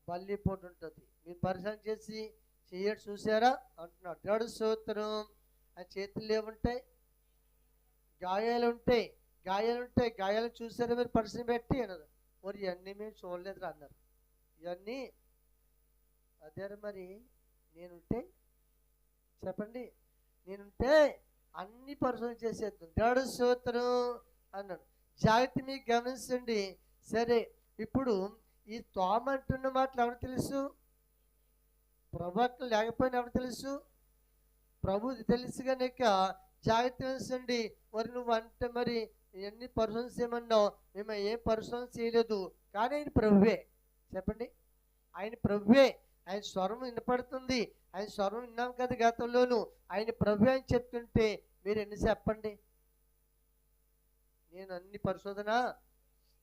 బల్లిపోటు ఉంటుంది. మీరు పరిశీలన చేసి చెయ్యడు చూసారా అంటున్నాడు. దేవుడు స్తోత్రం. ఆ చేతులు ఏముంటాయి? గాయాలు ఉంటాయి. గాయాలు చూసారా మీరు పరిశీలన పెట్టి అన్నారు. మరి ఇవన్నీ మేము చూడలేదురా అన్నారు. ఇవన్నీ అదే మరి నేనుంటే చెప్పండి, నేనుంటే అన్ని పరిశోధన చేసేద్దాం. దేవుడు స్తోత్రం అన్నాడు. జాగ్రత్త మీకు గమనించండి. సరే ఇప్పుడు ఈ తోమ అంటున్న మాటలు ఎవరు తెలుసు? ప్రభు అక్కడ లేకపోయినా ఎవరు తెలుసు? ప్రభు తెలుసు కనుక జాగ్రత్త వహించండి. మరి నువ్వు అంటే మరి ఎన్ని పరిశోధన చేయమన్నావు, మేము ఏం పరిశోధన చేయలేదు, కానీ ఆయన ప్రభువే. చెప్పండి, ఆయన ప్రభువే. ఆయన స్వరం వినపడుతుంది. ఆయన స్వరం విన్నాం కదా గతంలోను. ఆయన ప్రభు అని చెప్తుంటే మీరు ఎన్ని చెప్పండి? నేను అన్ని పరిశోధన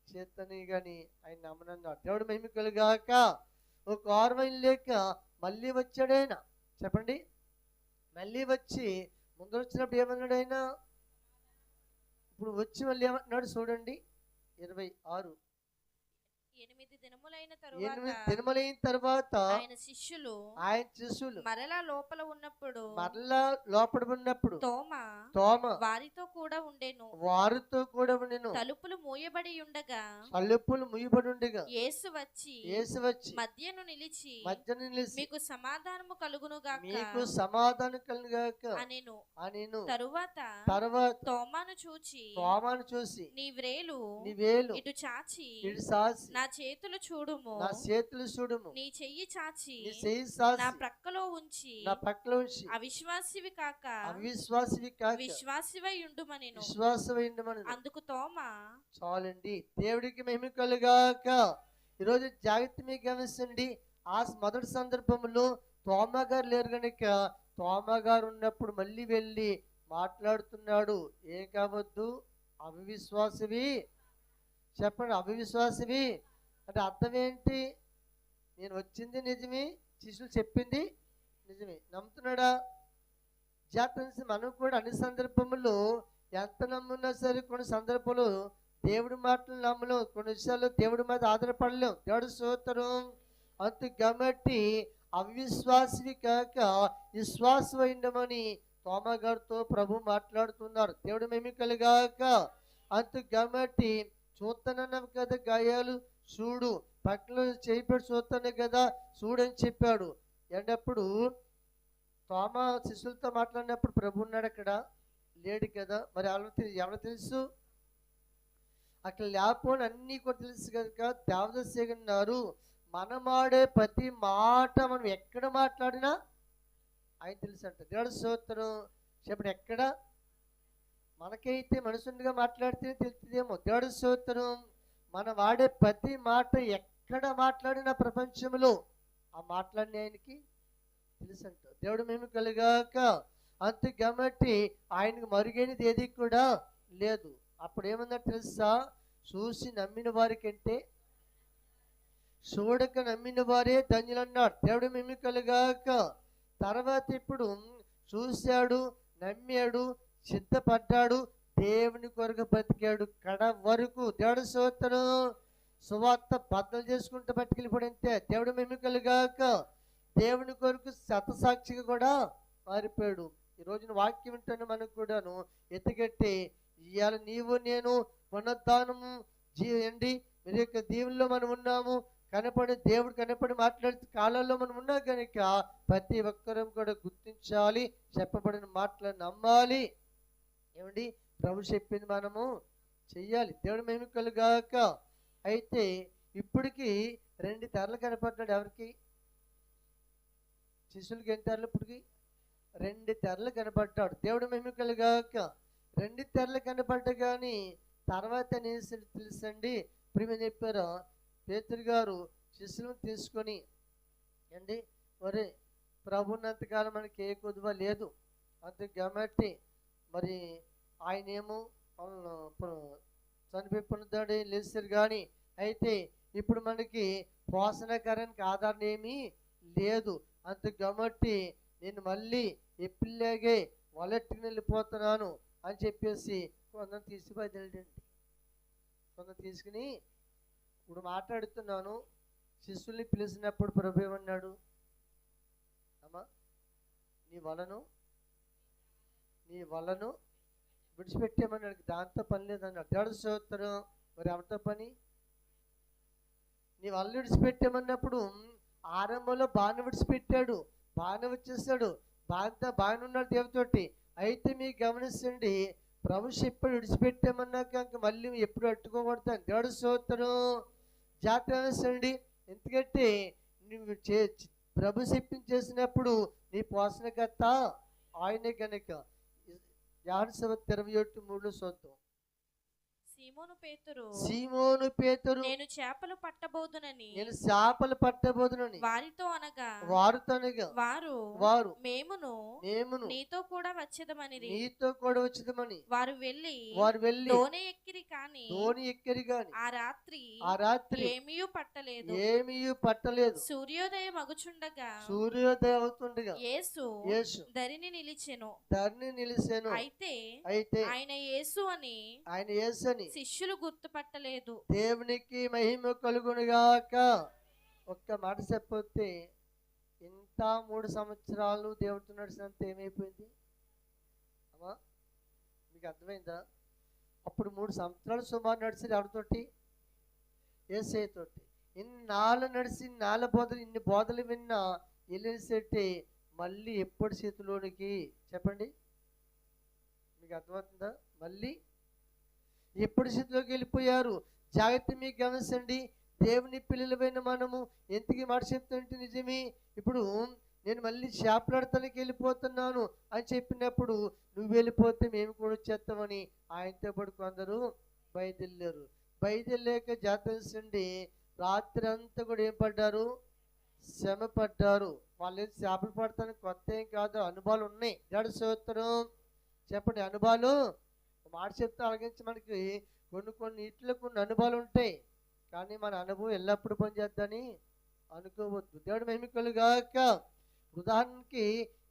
చేతని కానీ ఆయన నమ్మనన్నాడు. దేవుడు మహిమ కలుగాక. ఒక 6 మైలు లేక మళ్ళీ వచ్చాడు ఆయన. చెప్పండి, మళ్ళీ వచ్చి ముందు వచ్చినప్పుడు ఏమన్నాడు ఆయన? ఇప్పుడు వచ్చి మళ్ళీ ఏమంటున్నాడు చూడండి 26. 8 దినములైన 8 దినములైన తర్వాత ఆయన శిష్యులు మరలా లోపల ఉన్నప్పుడు తోమా వారితో కూడా ఉండెను. తలుపులు మూయబడి ఉండగా యేసు వచ్చి మధ్యను నిలిచి మీకు సమాధానము కలుగునుగాక అనెను. తరువాత తోమాను చూచి నీ వ్రేలు ఇటు చాచి నా చేతులు చూడుము, నీ చెయ్యి చాచి నా ప్రక్కలో ఉంచి అవిశ్వాసివి కాక విశ్వాసివై ఉండుమనెను. అందుకు తోమా చాలండి. దేవుడికి మహిమ కలుగాక. ఈరోజు జాగ్రత్త మీకు గమనించండి. ఆ మొదటి సందర్భంలో తోమా గారు లేరు కనుక తోమా గారు ఉన్నప్పుడు మళ్ళీ వెళ్ళి మాట్లాడుతున్నాడు. ఏం కావద్దు, అవిశ్వాసివి. చెప్పండి, అవిశ్వాసివి అంటే అర్థం ఏంటి? నేను వచ్చింది నిజమే, శిష్యులు చెప్పింది నిజమే. నమ్ముతున్నాడా? జాగ్రత్త. మనం కూడా అన్ని సందర్భముల్లో ఎంత నమ్మున్నా సరే కొన్ని సందర్భాలు దేవుడి మాటలు నమ్మలేం, కొన్ని విషయాల్లో దేవుడి మీద ఆధారపడలేం. దేవుడు స్తోత్రం. అంతు కాబట్టి అవిశ్వాసివి కాక విశ్వాసమైండమని తోమా గారితో ప్రభు మాట్లాడుతున్నారు. దేవుడు మేము కలుగాక. అంతు కాబట్టి చూస్తానన్నావు కదా గాయాలు, చూడు పక్కన చేయిపెట్టి చూస్తానే కదా చూడని చెప్పాడు. అన్నప్పుడు తోమా శిష్యులతో మాట్లాడినప్పుడు ప్రభు ఉన్నాడు అక్కడ? లేడు కదా. మరి ఎవరు తెలుసు? అక్కడ లేకపోని అన్నీ కూడా తెలుసు కనుక దేవదశన్నారు మనమాడే ప్రతి మాట మనం ఎక్కడ మాట్లాడినా ఆయన తెలుసు అంట. దేవుడు స్తోత్రం. చెప్పండి, ఎక్కడ మనకైతే మనసుండిగా మాట్లాడితే తెలుస్తుందేమో. దేవుడు స్తోత్రం. మనం వాడే ప్రతి మాట ఎక్కడ మాట్లాడిన ప్రపంచంలో ఆ మాట్లాడిన ఆయనకి తెలుసు అంట. దేవుడు మేము కలుగాక. అంతే కాబట్టి ఆయనకు మరుగైనది ఏది కూడా లేదు. అప్పుడు ఏమన్నా తెలుసా? చూసి నమ్మిన వారికంటే చూడక నమ్మిన వారే ధన్యులు అన్నాడు. దేవుడు మేము కలుగాక. తర్వాత ఇప్పుడు చూశాడు, నమ్మాడు, సిద్ధపడ్డాడు, దేవుని కొరకు బ్రతికాడు కడ వరకు. దేవుడు స్తోత్రం. సువార్త బద్దలు చేసుకుంటూ పట్టుకెళ్ళిపోయి అంతే. దేవుడు మేము కలుగాక. దేవుని కొరకు శతసాక్షిగా కూడా మారిపోయాడు. ఈ రోజున వాక్యం వింటున్న మనకు కూడాను ఎత్తుకెట్టి ఇవాళ నీవు నేను పునరుద్ధానము ఏంటి మీరు యొక్క దీవుల్లో మనం ఉన్నాము, కనపడి దేవుడు కనపడి మాట్లాడే కాలంలో మనం ఉన్నాం కనుక ప్రతి ఒక్కరం కూడా గుర్తించాలి, చెప్పబడిన మాటలు నమ్మాలి. ఏమండి ప్రభు చెప్పింది మనము చెయ్యాలి. దేవుడు మేము కలుగాక. అయితే ఇప్పటికి 2 తెరలు కనపడ్డాడు. ఎవరికి? శిష్యులకి ఎన్ని తెరలు? ఇప్పటికి 2 తెరలు కనపడ్డాడు. దేవుడు మేము కలుగాక. 2 తెరలు కనపడ్డా కానీ తర్వాత తెలుసండి ప్రియమ చెప్పారు పేతురు గారు శిష్యులను తీసుకొని అండి మరి ప్రభునంతకాలం మనకి ఏ కొదువ లేదు అంతే కాబట్టి మరి ఆయన ఏమో చనిపోయి పునరుద్ధాడి లేచారు కానీ అయితే ఇప్పుడు మనకి పోషణకరానికి ఆధారం ఏమీ లేదు అంతే కాబట్టి నేను మళ్ళీ ఎప్పిల్లాగే వలెట్టుకుని వెళ్ళిపోతున్నాను అని చెప్పేసి కొందరు తీసుకుపోయిందండి. కొందరు తీసుకుని ఇప్పుడు మాట్లాడుతున్నాను. శిష్యుల్ని పిలిచినప్పుడు ప్రభు ఏమన్నాడు? అమ్మా నీ వలను విడిచిపెట్టేమన్నాడు. దాంతో పని లేదన్నాడు. దేవుడు స్తోత్రం. మరి ఎవరితో పని? నీ వల్ల విడిచిపెట్టామన్నప్పుడు ఆరంభంలో బాగా విడిచిపెట్టాడు, బాగానే వచ్చేసాడు, బాగానే ఉన్నాడు దేవుతోటి. అయితే మీకు గమనించండి ప్రభు చెప్పాడు విడిచిపెట్టామన్నాక ఇంక మళ్ళీ ఎప్పుడు అట్టుకోకూడతాను. దేవుడు స్తోత్రం. జాగ్రత్త. ఎందుకంటే నువ్వు ప్రభు చెప్పించేసినప్పుడు నీ పోషణకర్త ఆయనే కనుక. యోహాను సువార్త 21:3 చూద్దాం. సీమోను పేతురు నేను చేపలు పట్టబోదునని వారితో అనగా వారు మేమును నీతో కూడా వచ్చేదమని వారు వెళ్ళి దోణి ఎక్కిరి కాని ఆ రాత్రి ఏమీ పట్టలేదు. సూర్యోదయం అగుచుండగా యేసు ధరిని నిలిచెను. అయితే ఆయన యేసు అని శిష్యులు గుర్తుపట్టలేదు. దేవునికి మహిమ కలుగునుగాక. ఒక్క మాట చెప్పొస్తే ఇంత 3 సంవత్సరాలు దేవుడితో నడిచినంత ఏమైపోయింది అమ్మా? మీకు అర్థమైందా? అప్పుడు 3 సంవత్సరాలు సుమారు నడిచి ఎవరితోటి? యేసయ్యతోటి. ఇన్నాళ్ళు నడిచి ఇన్ని బోధలు విన్నా వెళ్ళేసేటి మళ్ళీ ఎప్పుడు చేతిలోనికి చెప్పండి. మీకు అర్థమవుతుందా? మళ్ళీ ఎప్పుడు స్థితిలోకి వెళ్ళిపోయారు. జాగ్రత్త. మీకు గమనించండి దేవుని పిల్లలమైన మనము ఎందుకు మాట చెప్తుంటే నిజమే. ఇప్పుడు నేను మళ్ళీ చేపలాడతానికి వెళ్ళిపోతున్నాను అని చెప్పినప్పుడు నువ్వు వెళ్ళిపోతే మేము కూడా వచ్చేస్తామని ఆయనతో పాటు కొందరు బయలుదేరాక జాగ్రత్త. రాత్రి అంతా కూడా ఏం పడ్డారు? శ్రమ పడ్డారు. వాళ్ళు చేపలు పడతానికి కొత్త ఏం కాదు, అనుభవాలు ఉన్నాయి. దేవుని స్తోత్రం. చెప్పండి అనుభవాలు. మాట చెప్తే అలాగించి మనకి కొన్ని ఇట్లా కొన్ని అనుభవాలు ఉంటాయి కానీ మన అనుభవం ఎల్లప్పుడూ పనిచేద్దని అనుకోవద్దు. దేవుడు మహిమ కలుగాక. ఉదాహరణకి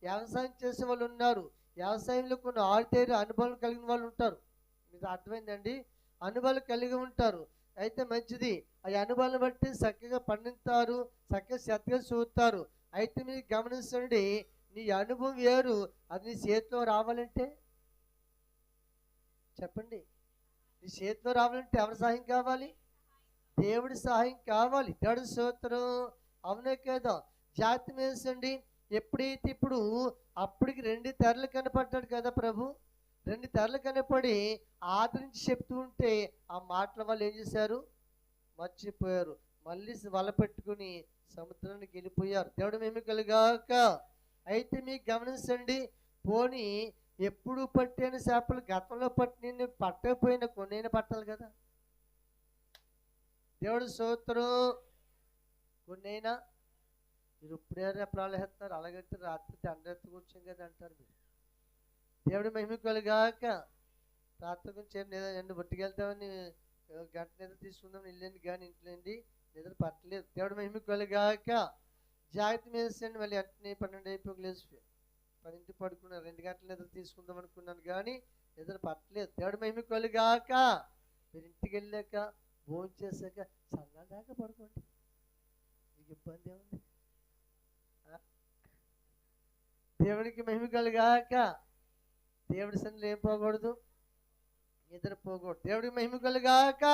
వ్యవసాయం చేసే వాళ్ళు ఉన్నారు. వ్యవసాయంలో కొన్ని ఆరితేరి అనుభవాలు కలిగిన వాళ్ళు ఉంటారు. మీకు అర్థమైందండి? అనుభవాలు కలిగి ఉంటారు. అయితే మంచిది. ఆ అనుభవాలను బట్టి చక్కగా పండిస్తారు, చక్కగా శ్రద్ధగా చూస్తారు. అయితే మీరు గమనించండి నీ అనుభవం వేరు, అది నీ చేతిలో రావాలంటే చెప్పండి. నీ చేతిలో రావాలంటే ఎవరి సహాయం కావాలి? దేవుడి సహాయం కావాలి. దేవుడి స్తోత్రం. అవునే కదా? జాగ్రత్త వేసండి. ఎప్పుడైతే ఇప్పుడు అప్పటికి 2 తెరలు కనపడ్డాడు కదా ప్రభు. 2 తెరలు కనపడి ఆదరించి చెప్తూ ఉంటే ఆ మాటల వాళ్ళు ఏం చేశారు? మర్చిపోయారు. మళ్ళీ వల పెట్టుకుని సముద్రానికి వెళ్ళిపోయారు. దేవుడు మేము కలుగాక. అయితే మీకు గమనించండి పోనీ ఎప్పుడు పట్టిన చేపలు గతంలో పట్టిన పట్టకపోయినా కొన్నైనా పట్టాలి కదా. దేవుడు స్తోత్రం. కొన్నైనా మీరు ఇప్పుడే ఎప్పుడు వేస్తారు అలాగైతే రాత్రి తండ్రి కూర్చోం కదా అంటారు మీరు. దేవుడు మహిమ కలుగాక. రాత్రి గురించి ఏం లేదా ఎండు బొట్టుకెళ్తామని గంట నిద్ర తీసుకుందాం వెళ్ళండి కానీ ఇంట్లోండి నిద్ర పట్టలేదు. దేవుడు మహిమ కలుగాక. జాగ్రత్త వేసండి. మళ్ళీ వెంటనే 12 అయిపోయి లేచిపోయి 10 పడుకున్నాను. 2 గంటల నిద్ర తీసుకుందాం అనుకున్నాను కానీ నిద్ర పట్టలేదు. దేవుడు మహిమ కలుగాక. మీరు ఇంటికి వెళ్ళాక భోజనం చేశాక సంఘాల దాకా పడుకోండి. మీకు ఇబ్బంది ఏముంది? దేవునికి మహిమ కలుగాక. దేవుడి సన్నిధిలో ఏం పోకూడదు, నిద్రపోకూడదు. దేవుడికి మహిమ కలుగాక.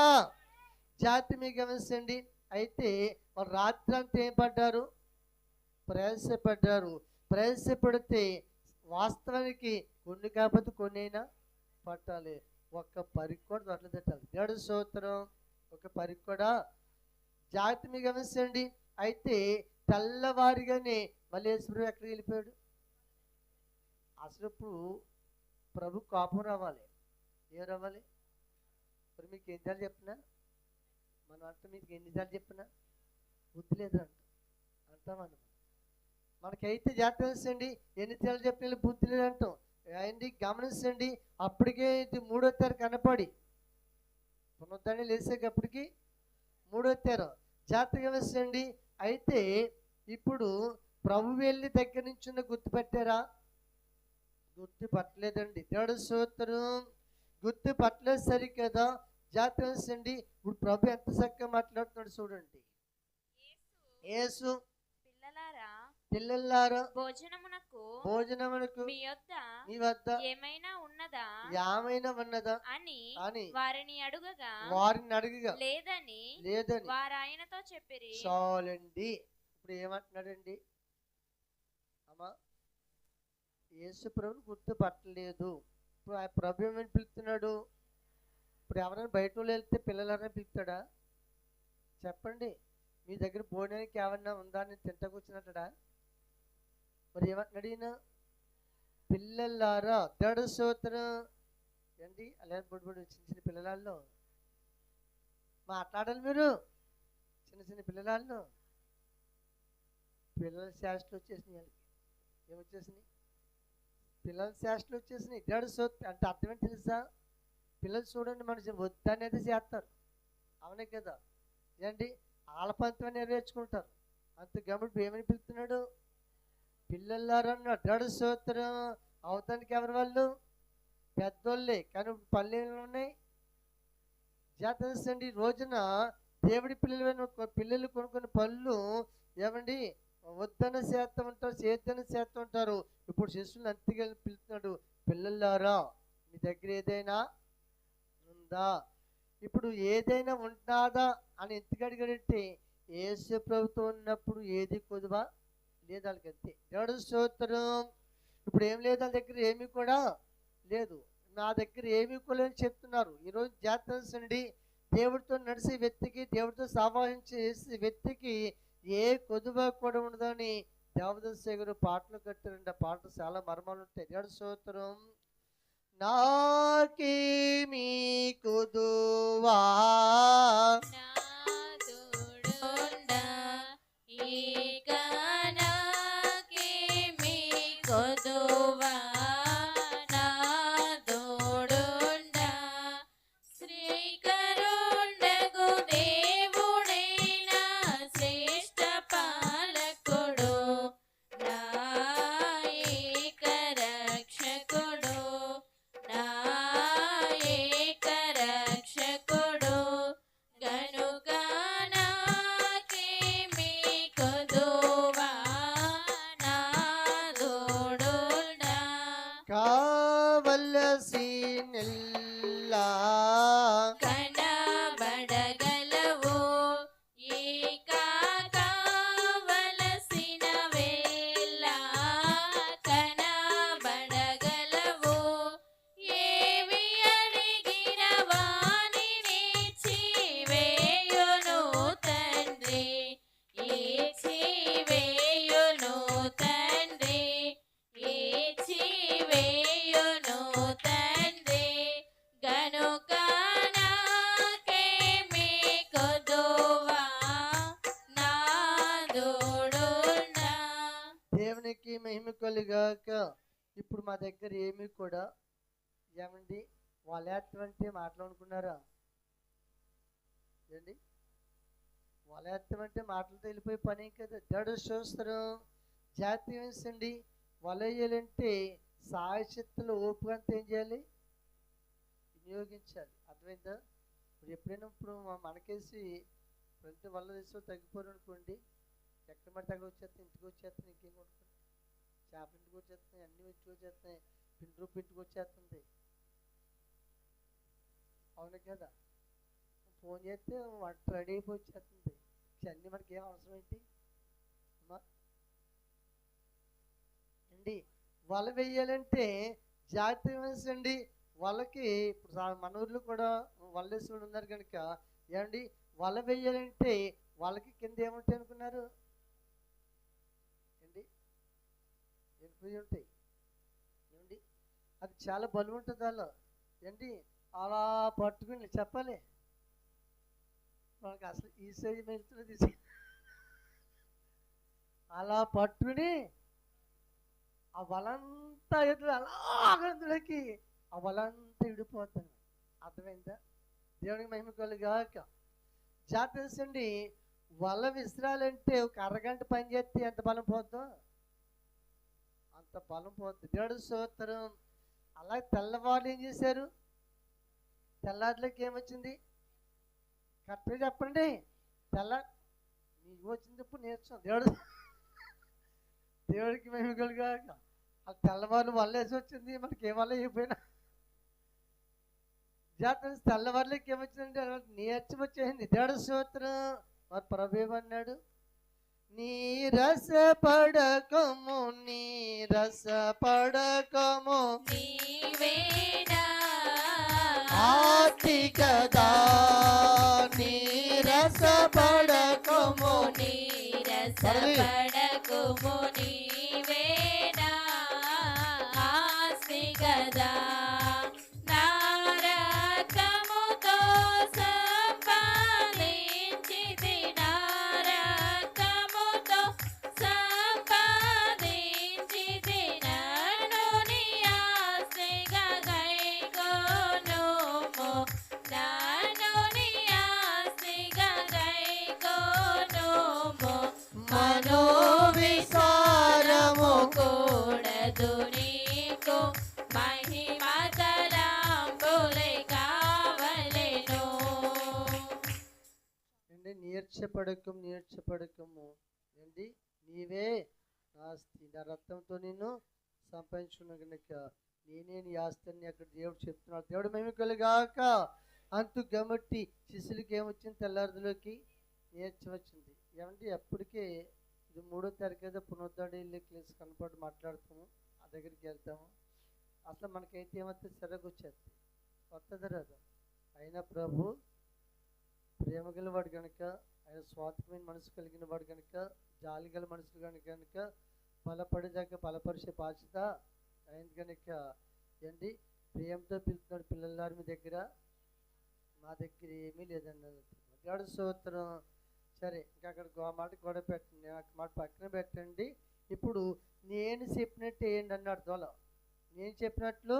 జాతి మీకు గమనించండి. అయితే వాళ్ళు రాత్రి అంతా ఏం పడ్డారు, ప్రయాసపడ్డారు. ప్రయాసపడితే వాస్తవానికి కొన్ని కాకపోతే కొన్ని అయినా పట్టాలి. ఒక్క పరికి కూడా దొరకలు తిట్టాలి. దేవుడి స్తోత్రం. ఒక పరికి కూడా. జాగ్రత్త మీకు గమనించండి. అయితే తెల్లవారిగానే మళ్ళీ యేసు ఎక్కడికి వెళ్ళిపోయాడు. అసలు ఇప్పుడు ప్రభు కోపం రావాలి. ఏం రావాలి? మరి మీకు ఎన్నిసార్లు చెప్పినా, మనం అంతా మీకు ఎన్నిసార్లు చెప్పినా బుద్ధి లేదు అంటామన్నమాట. మనకైతే జాగ్రత్త గమనించండి. ఎన్నిసార్లు చెప్పిన బుద్ధి లేదంటాం. అయింది గమనించండి. అప్పటికే ఇది 3వ తారీఖు కనపడి పునరుద్ధరణ లేసేటప్పటికి 3వ తారీఖు. జాగ్రత్త గమనించండి. అయితే ఇప్పుడు ప్రభు వెళ్ళి దగ్గర నుంచి గుర్తుపెట్టారా? గుర్తుపట్టలేదండి. దేవుడి స్తోత్రం. గుర్తుపట్టలేదు సరి కదా. జాగ్రత్త గమనించండి. ఇప్పుడు ప్రభు ఎంత చక్కగా మాట్లాడుతున్నాడు చూడండి. యేసు పిల్లలారా భోజనమునకు మీ వద్ద ఏమైనా ఉన్నదా అని వారిని అడుగగా లేదని వారు ఆయనతో చెప్పిరి. చాలండి. ఇప్పుడు ఏమంటున్నాడండి? అమ్మా, యేసు ప్రభుని గుర్తుపట్టలేదు. ఇప్పుడు ఆ ప్రభు ఏమని పిలుస్తున్నాడు? ఇప్పుడు ఎవరైనా బయట వాళ్ళు వెళ్తే పిల్లలన్నా పిలుస్తాడా? చెప్పండి. మీ దగ్గర భోజనానికి ఏమన్నా ఉందా అని తింటకొచ్చినట్టడా? మరి ఏమంటున్నాడు ఈయన? పిల్లలారా. దేవుడి స్తోత్రం. ఏంటి అలా బొడ్డు చిన్న చిన్న పిల్లలలో మాట్లాడాలి మీరు. చిన్న చిన్న పిల్లలలో పిల్లల శాస్త్రం వచ్చేసినాయి. వాళ్ళకి ఏమొచ్చేసినాయి? పిల్లల శాస్త్రం వచ్చేసినాయి. దేవుడి స్తోత్రం. అంటే అర్థం ఏంటి తెలుసా? పిల్లలు చూడండి, మనిషి వద్దనేది చేస్తారు. అవునే కదా? ఏంటి ఆలపంతం నెరవేర్చుకుంటారు. అంత గమనింపు ఏమని పిలుస్తున్నాడు? పిల్లలారా అన్నాడు. దేవుడి స్తోత్రం. అవతానికి ఎవరు వాళ్ళు? పెద్దోళ్ళే. కానీ పల్లెలు ఉన్నాయి. జాతరండి. రోజున దేవుడి పిల్లలు కొనుక్కున్న పళ్ళు ఏమండి వద్దన చేస్తూ ఉంటారు, చేద్దన చేస్తూ ఉంటారు. ఇప్పుడు శిష్యులు అంతగా పిలుస్తున్నాడు. పిల్లలారా మీ దగ్గర ఏదైనా ఉందా? ఇప్పుడు ఏదైనా ఉంటుందా అని ఎందుకు అడిగాడంటే యేసు ప్రభుతో ఉన్నప్పుడు ఏది కొదువా లేదు వాళ్ళకి, అంతే. దేవుడి స్తోత్రం. ఇప్పుడు ఏం లేదు వాళ్ళ దగ్గర, ఏమీ కూడా లేదు. నా దగ్గర ఏమీ కూడా అని చెప్తున్నారు. ఈరోజు జాతరండి. దేవుడితో నడిచే వ్యక్తికి, దేవుడితో సావాసం చేసే వ్యక్తికి ఏ కొదువ కూడా ఉండదని దేవదాసు గారు పాటలు కట్టారండి. ఆ పాటలు చాలా మర్మాలు ఉంటాయి. దేవుడి స్తోత్రం. నాకేమీ కొదువా మహిమ కలుగాక. ఇప్పుడు మా దగ్గర ఏమీ కూడా ఏమండి వలయత్వం మాట్లాడుకున్నారా ఏంటి? వలయత్వం అంటే మాటలతో వెళ్ళిపోయి పని కదా. దేవుడు చూస్తారు. జాతీయం వేసండి. వలయాలంటే సాయశక్తులు ఓపిక అంతా ఏం చేయాలి? వినియోగించాలి. అర్థమైందా? ఇప్పుడు ఎప్పుడైనా ఇప్పుడు మనకేసి ప్రతి వల్ల తీసుకో తగ్గిపోరు అనుకోండి, ఎక్కడ మరి తగ్గ వచ్చేస్తే ఇంటికి వచ్చేస్తే ఇంకేం కొనుక్కోండి, చేపల ఇంటికి వచ్చేస్తున్నాయి, అన్నీ వచ్చేస్తున్నాయి, పింటుకు వచ్చేస్తుంది. అవును కదా, ఫోన్ చేస్తే వంట రెడీ అయిపోయి వచ్చేస్తుంది. అన్నీ మనకి ఏం అవసరం ఏంటి అమ్మా అండి? వల వేయాలంటే జాగ్రత్తగా వేసండి. వాళ్ళకి ఇప్పుడు మన ఊర్లో కూడా వల్లేసులు ఉన్నారు కనుక ఏమండి, వల వేయాలంటే వాళ్ళకి కింద ఏముంటాయి అనుకున్నారు ఏంటి? ఎనిపోయి ఉంటాయి ఏమండి, అది చాలా బలం ఉంటుంది అలా ఏంటి, అలా పట్టుకుని చెప్పాలి మనకు అసలు ఈ సైజు మెలుతున్నది అలా పట్టుకుని ఆ వలంతా ఎదురు అలాగందులోకి ఆ వలంతా విడిపోతాను. అర్థమైందా? దేవునికి మహిమ కలుగాక. జాతేసండి, వల విసిరాలంటే ఒక అరగంట పని చేస్తే ఎంత బలం పోద్దో అంత బలం పోతుంది. దేవుడు స్తోత్రం. అలాగే తెల్లవాళ్ళు ఏం చేశారు? తెల్లారిలోకి ఏమొచ్చింది? కరెక్ట్గా చెప్పండి. నీకు వచ్చింది ఇప్పుడు నేర్చుకో. దేవుడికి మహిమ కలుగాక. ఆ తెల్లవారు వల్లేసి వచ్చింది, మనకి ఏ వల్ల అయిపోయినా జాతర తెల్లవారులకి ఏమొచ్చిందంటే నేర్చం వచ్చేసింది. దేవుడు స్తోత్రం. మరి ప్రభు ఏమన్నాడు? నీరస పడకము ఆర్తికదా, నీరస పడకము నీవేనా ఆస్తికదా, నారకముతో సంపాదించితి, నారకముతో సంపాదించితి, నన్ను నీ ఆస్తిగా గైకొనుము, నన్ను నీ ఆస్తిగా గైకొనుము. మనోవిసారము కూడదు నీకు, మహిమ తలంబులే కావలెను. ఏంటి? నేర్చపడకము ఏంటి? నీవే ఆస్తి, నా రక్తంతో నిన్ను సంపాదించుకున్న కనుక నేనే నీ ఆస్తిని అక్కడ దేవుడు చెప్తున్నాడు. దేవుడు మేము కలుగాక. అంతు గమట్టి శిష్యులకి ఏమొచ్చింది? తెల్లారులోకి నేర్చవచ్చింది. ఏమంటే ఎప్పటికే ఇది 3వ తారీఖు ఏదో పునరుద్ధరణ క్లాస్ కనపడి మాట్లాడుతాము, ఆ దగ్గరికి వెళ్తాము. అసలు మనకైతే ఏమైతే సరగ వచ్చేది వస్తుంది రాదు. అయినా ప్రభు ప్రేమ గలవాడు కనుక, ఆయన స్వార్థమైన మనసు కలిగిన వాడు కనుక, జాలి గల మనసులు కనుక బలపడేదాకా బలపరిచే బాధ్యత అయింది కనుక ఏంటి ప్రేమతో పిలుస్తున్నాడు. పిల్లలారి మీ దగ్గర, మా దగ్గర ఏమీ లేదండి. దేవుడి స్తోత్రం. సరే, ఇంకా అక్కడ మాట గొడవ పెట్టండి, మాట పక్కన పెట్టండి. ఇప్పుడు నేను చెప్పినట్టు ఏంటి అన్నాడు దోల. నేను చెప్పినట్లు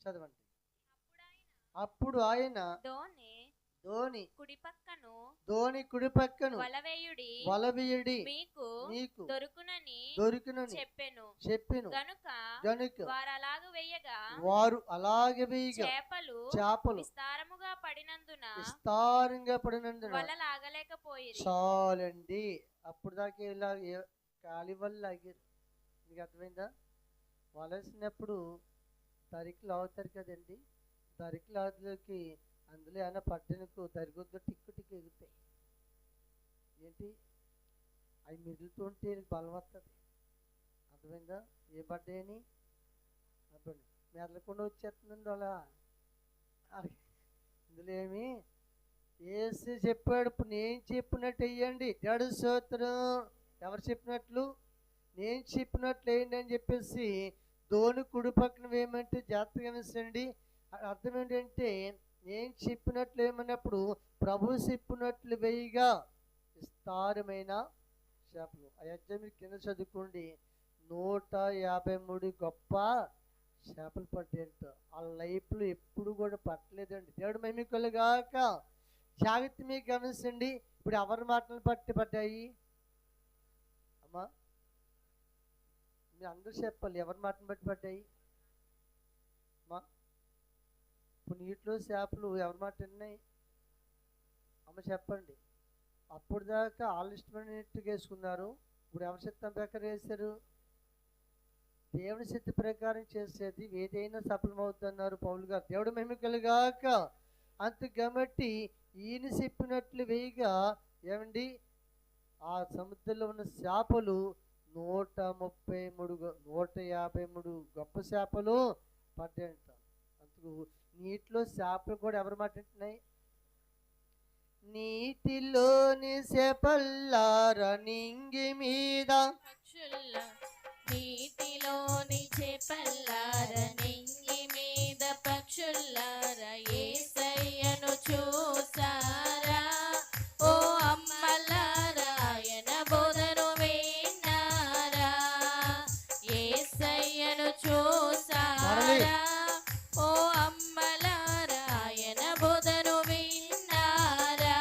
చదవండి. అప్పుడు ఆయన ధోని కుడి పక్కను వలవేయుడి మీకు దొరుకునని చెప్పెను గనుక వారు అలాగే వేయగా చేపలు విస్తారంగా పడినందున చాలండి. అప్పుడు దాకా ఇలా కాలి వల్ల లాగారు. మీకు అర్థమైందా? వలసినప్పుడు తరికిలు అవుతారు కదండి, తరికిలు అవుతులకి అందులో ఏమైనా పడ్డనుకో తరిగొద్దు టిక్కు ఎగుతాయి. ఏంటి అవి మిగులుతుంటే బలం వస్తుంది. అర్థమైందా? ఏ పడ్డాయని అర్థండి మెదలకుండా వచ్చేస్తుందండి అలా. ఇందులో ఏమి ఏసు చెప్పాడు. ఇప్పుడు నేను చెప్పినట్టు వేయండి. దేవుడి స్తోత్రం. ఎవరు చెప్పినట్లు? నేను చెప్పినట్లు వేయండి అని చెప్పేసి ధోని కుడి పక్కన వేయమంటే జాగ్రత్తగా వేసండి. అర్థం ఏంటంటే నేను చెప్పినట్లు ఏమన్నప్పుడు ప్రభు చెప్పినట్లు వేయగా విస్తారమైన చేపలు. అయ్యా మీరు కింద చదువుకోండి. 153 గొప్ప చేపలు పడ్డాయంట. ఆ లైఫ్లో ఎప్పుడు కూడా పట్టలేదండి. దేవుడు మహిమ కలుగాక. జాగ్రత్త మీకు గమనించండి. ఇప్పుడు ఎవరి మాటలు పడ్డాయి అమ్మా? మీరు అందరూ చెప్పాలి, ఎవరి మాటను బట్టి పడ్డాయి అమ్మా? ఇప్పుడు నీటిలో చేపలు ఎవరి మాట విన్నాయి అమ్మ? చెప్పండి. అప్పుడు దాకా వాళ్ళు ఇష్టమైనట్టుగా వేసుకున్నారు. ఇప్పుడు ఎవరి చిత్తం ప్రకారం వేశారు? దేవుని శక్తి ప్రకారం చేసేది ఏదైనా సఫలమవుతున్నారు పౌలు గారు. దేవుడు మహిమ కలుగాక. అంత కాబట్టి ఈయన చెప్పినట్లు వేయగా ఏమండి ఆ సముద్రంలో ఉన్న చేపలు 153 గొప్ప చేపలు పడ్డాయంట. అందుకు నీటిలో చేపలు కూడా ఎవరు మాట్లాడుతున్నాయి? నీటిలోని చేపల్లార నింగి మీద పక్షుల్లా నీటిలోని చేపల్లార నింగి మీద పక్షుల్లార యేసయ్యను చూసారా? ఓ అమ్మలారా ఆయన బోధను విన్నారా? యేసయ్యను చూసారా? ఓ అమ్మలారా ఆయన బోధను విన్నారా?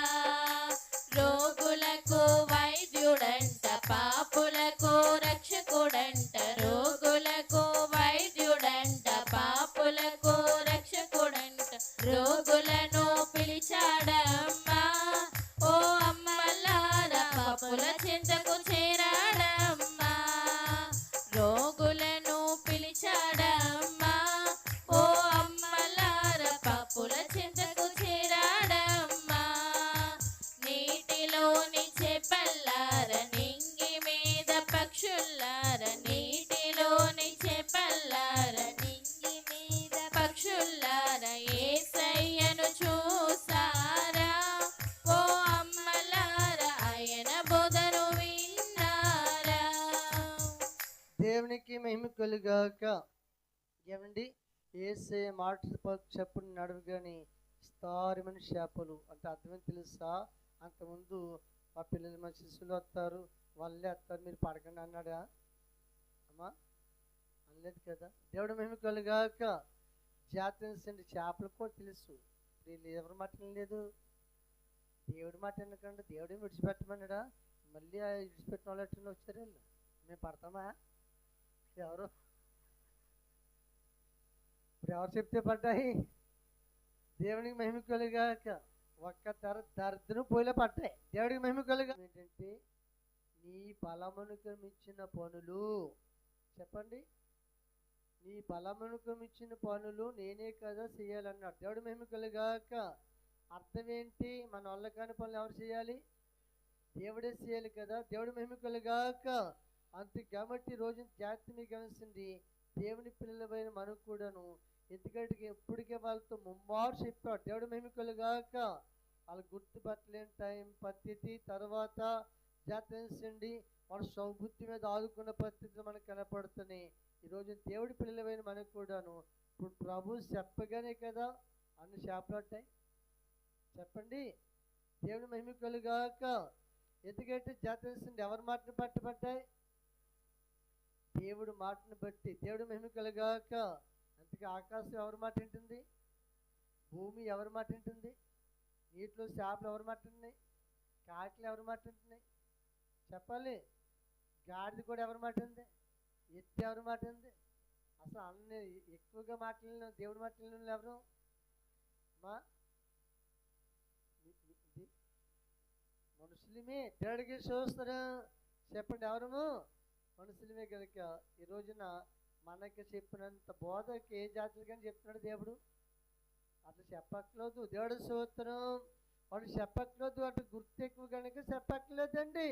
రోగులకు వైద్యుడంట, పాపులకు రక్షకుడంట. రోగులకు వైద్యుడంట, పాపులకు రక్షకుడంట. రోగులను పిలిచాడమ్మా, ఓ అమ్మలారా పాపుల చింతకు చేరాడమ్మా. రోగులను పిలిచాడమ్మా, ఓ అమ్మలారా పాపుల చింతకు చేరాడమ్మా. నీటిలోని చేపల్లార నింగి మీద పక్షుల్లార నీటిలోని చేపల్లార నింగి మీద పక్షుల్లార యేసయ్యను చూసారా? ఓ అమ్మలార ఆయన బోధను విన్నారా? దేవునికి మహిమ కలుగాక. ఏమండి యేసయ్య మాట చెప్పుడు నడువు కానీ విస్తారమైన చేపలు అంటే అర్థమని తెలుసా? అంతకుముందు మా పిల్లలు మా శిష్యులు వస్తారు, వాళ్ళే వస్తారు, మీరు పడకండి అన్నాడా అమ్మా? అనలేదు కదా. దేవుడు మహిమ కలుగాక. జాతీయ చేపలు కూడా తెలుసు, వీళ్ళు ఎవరి మాట లేదు, దేవుడి మాట ఎందుకంటే దేవుడే విడిచిపెట్టమన్నాడా? మళ్ళీ ఆ విడిచిపెట్టిన వాళ్ళు ఎట్లా వచ్చారు? వీళ్ళు మేము పడతామా? ఎవరు ఇప్పుడు ఎవరు చెప్తే పడ్డాయి? దేవునికి మహిమ కలుగాక. ఒక్క దరిద్రం పోయిలా పడ్డాయి. దేవుడికి మహిమ కలుగా ఏంటంటే నీ బలమునకు మించిన పనులు, చెప్పండి, నీ బలమునకు మించిన పనులు నేనే కదా చేయాలన్నాడు. దేవుడి మహిమ కలుగాక. అర్థం ఏంటి? మన వల్ల కాని పనులు ఎవరు చేయాలి? దేవుడే చేయాలి కదా. దేవుడి మహిమ కలుగాక. అంతే కాబట్టి రోజు జాగ్రత్త మీకు గమనించండి, దేవుని పిల్లలమైన మనకు కూడాను ఎందుకంటే ఎప్పటికే వాళ్ళతో ముమ్మారు చెప్పాడు. దేవుడు మహిమ కలుగాక. వాళ్ళు గుర్తుపట్టలేని టైం పద్ధతి తర్వాత జాతరించండి వాళ్ళ సౌబుద్ధి మీద ఆదుకున్న పరిస్థితులు మనకు కనపడుతున్నాయి. ఈరోజు దేవుడి పిల్లలమైన మనకు కూడాను ఇప్పుడు ప్రభు చెప్పగానే కదా అన్ని చేపలట్టాయి. చెప్పండి, దేవుడి మహిమ కలుగాక. ఎందుకంటే జాతరించండి ఎవరి మాటను పట్టబడ్డాయి? దేవుడు మాటను బట్టి. దేవుడి మహిమ కలుగాక. అందుకే ఆకాశం ఎవరి మాట వింటుంది? భూమి ఎవరి మాట వింటుంది? నీటిలో చేపలు ఎవరి మాట వింటున్నాయి? కాకిలు ఎవరి మాట వింటున్నాయి? చెప్పాలి. గాడిద కూడా ఎవరి మాట ఉంది? ఎత్తి ఎవరి మాట ఉంది? అసలు అన్ని ఎక్కువగా మాట్లాడిన దేవుడి మాట్లాడిన ఎవరు మా మనుషులమే. దేవుడికి చూస్తారు. చెప్పండి ఎవరము? మనుషులమే కనుక ఈ రోజున మనకి చెప్పినంత బోధకి ఏ జాతులు కానీ చెప్తున్నాడు దేవుడు. అట్లా చెప్పట్లేదు. దేవుడు సూత్రం వాడు చెప్పట్లేదు అంటే గుర్తు ఎక్కువ కనుక చెప్పట్లేదండి.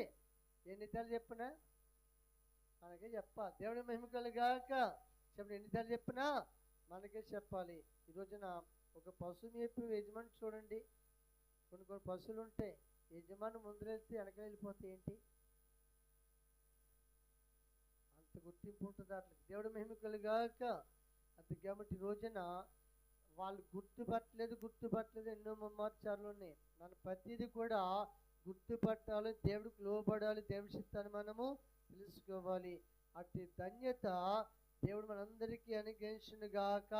ఎన్నిసార్లు చెప్పినా మనకే చెప్పాలి. దేవుడి మహిమ కలుగాక. చెప్పండి, ఎన్నిసార్లు చెప్పినా మనకే చెప్పాలి. ఈ రోజున ఒక పశువు మేపు యజమాని చూడండి, కొన్ని పశువులు ఉంటాయి, యజమాని ముందు వెళ్తే వెనక వెళ్ళిపోతాయి. ఏంటి అంత గుర్తింపు ఉంటుంది అట్లా. దేవుడి మహిమ కలుగాక. అంత కాబట్టి ఈ రోజున వాళ్ళు గుర్తుపట్టలేదు ఎన్నో మమ్మార్చారులు ఉన్నాయి. మన ప్రతిదీ కూడా గుర్తుపట్టాలి, దేవుడికి లోబడాలి, దేవుడి చిత్తాన్ని మనము తెలుసుకోవాలి. అట్టి ధన్యత దేవుడు మనందరికీ అనుగ్రహించునుగాక.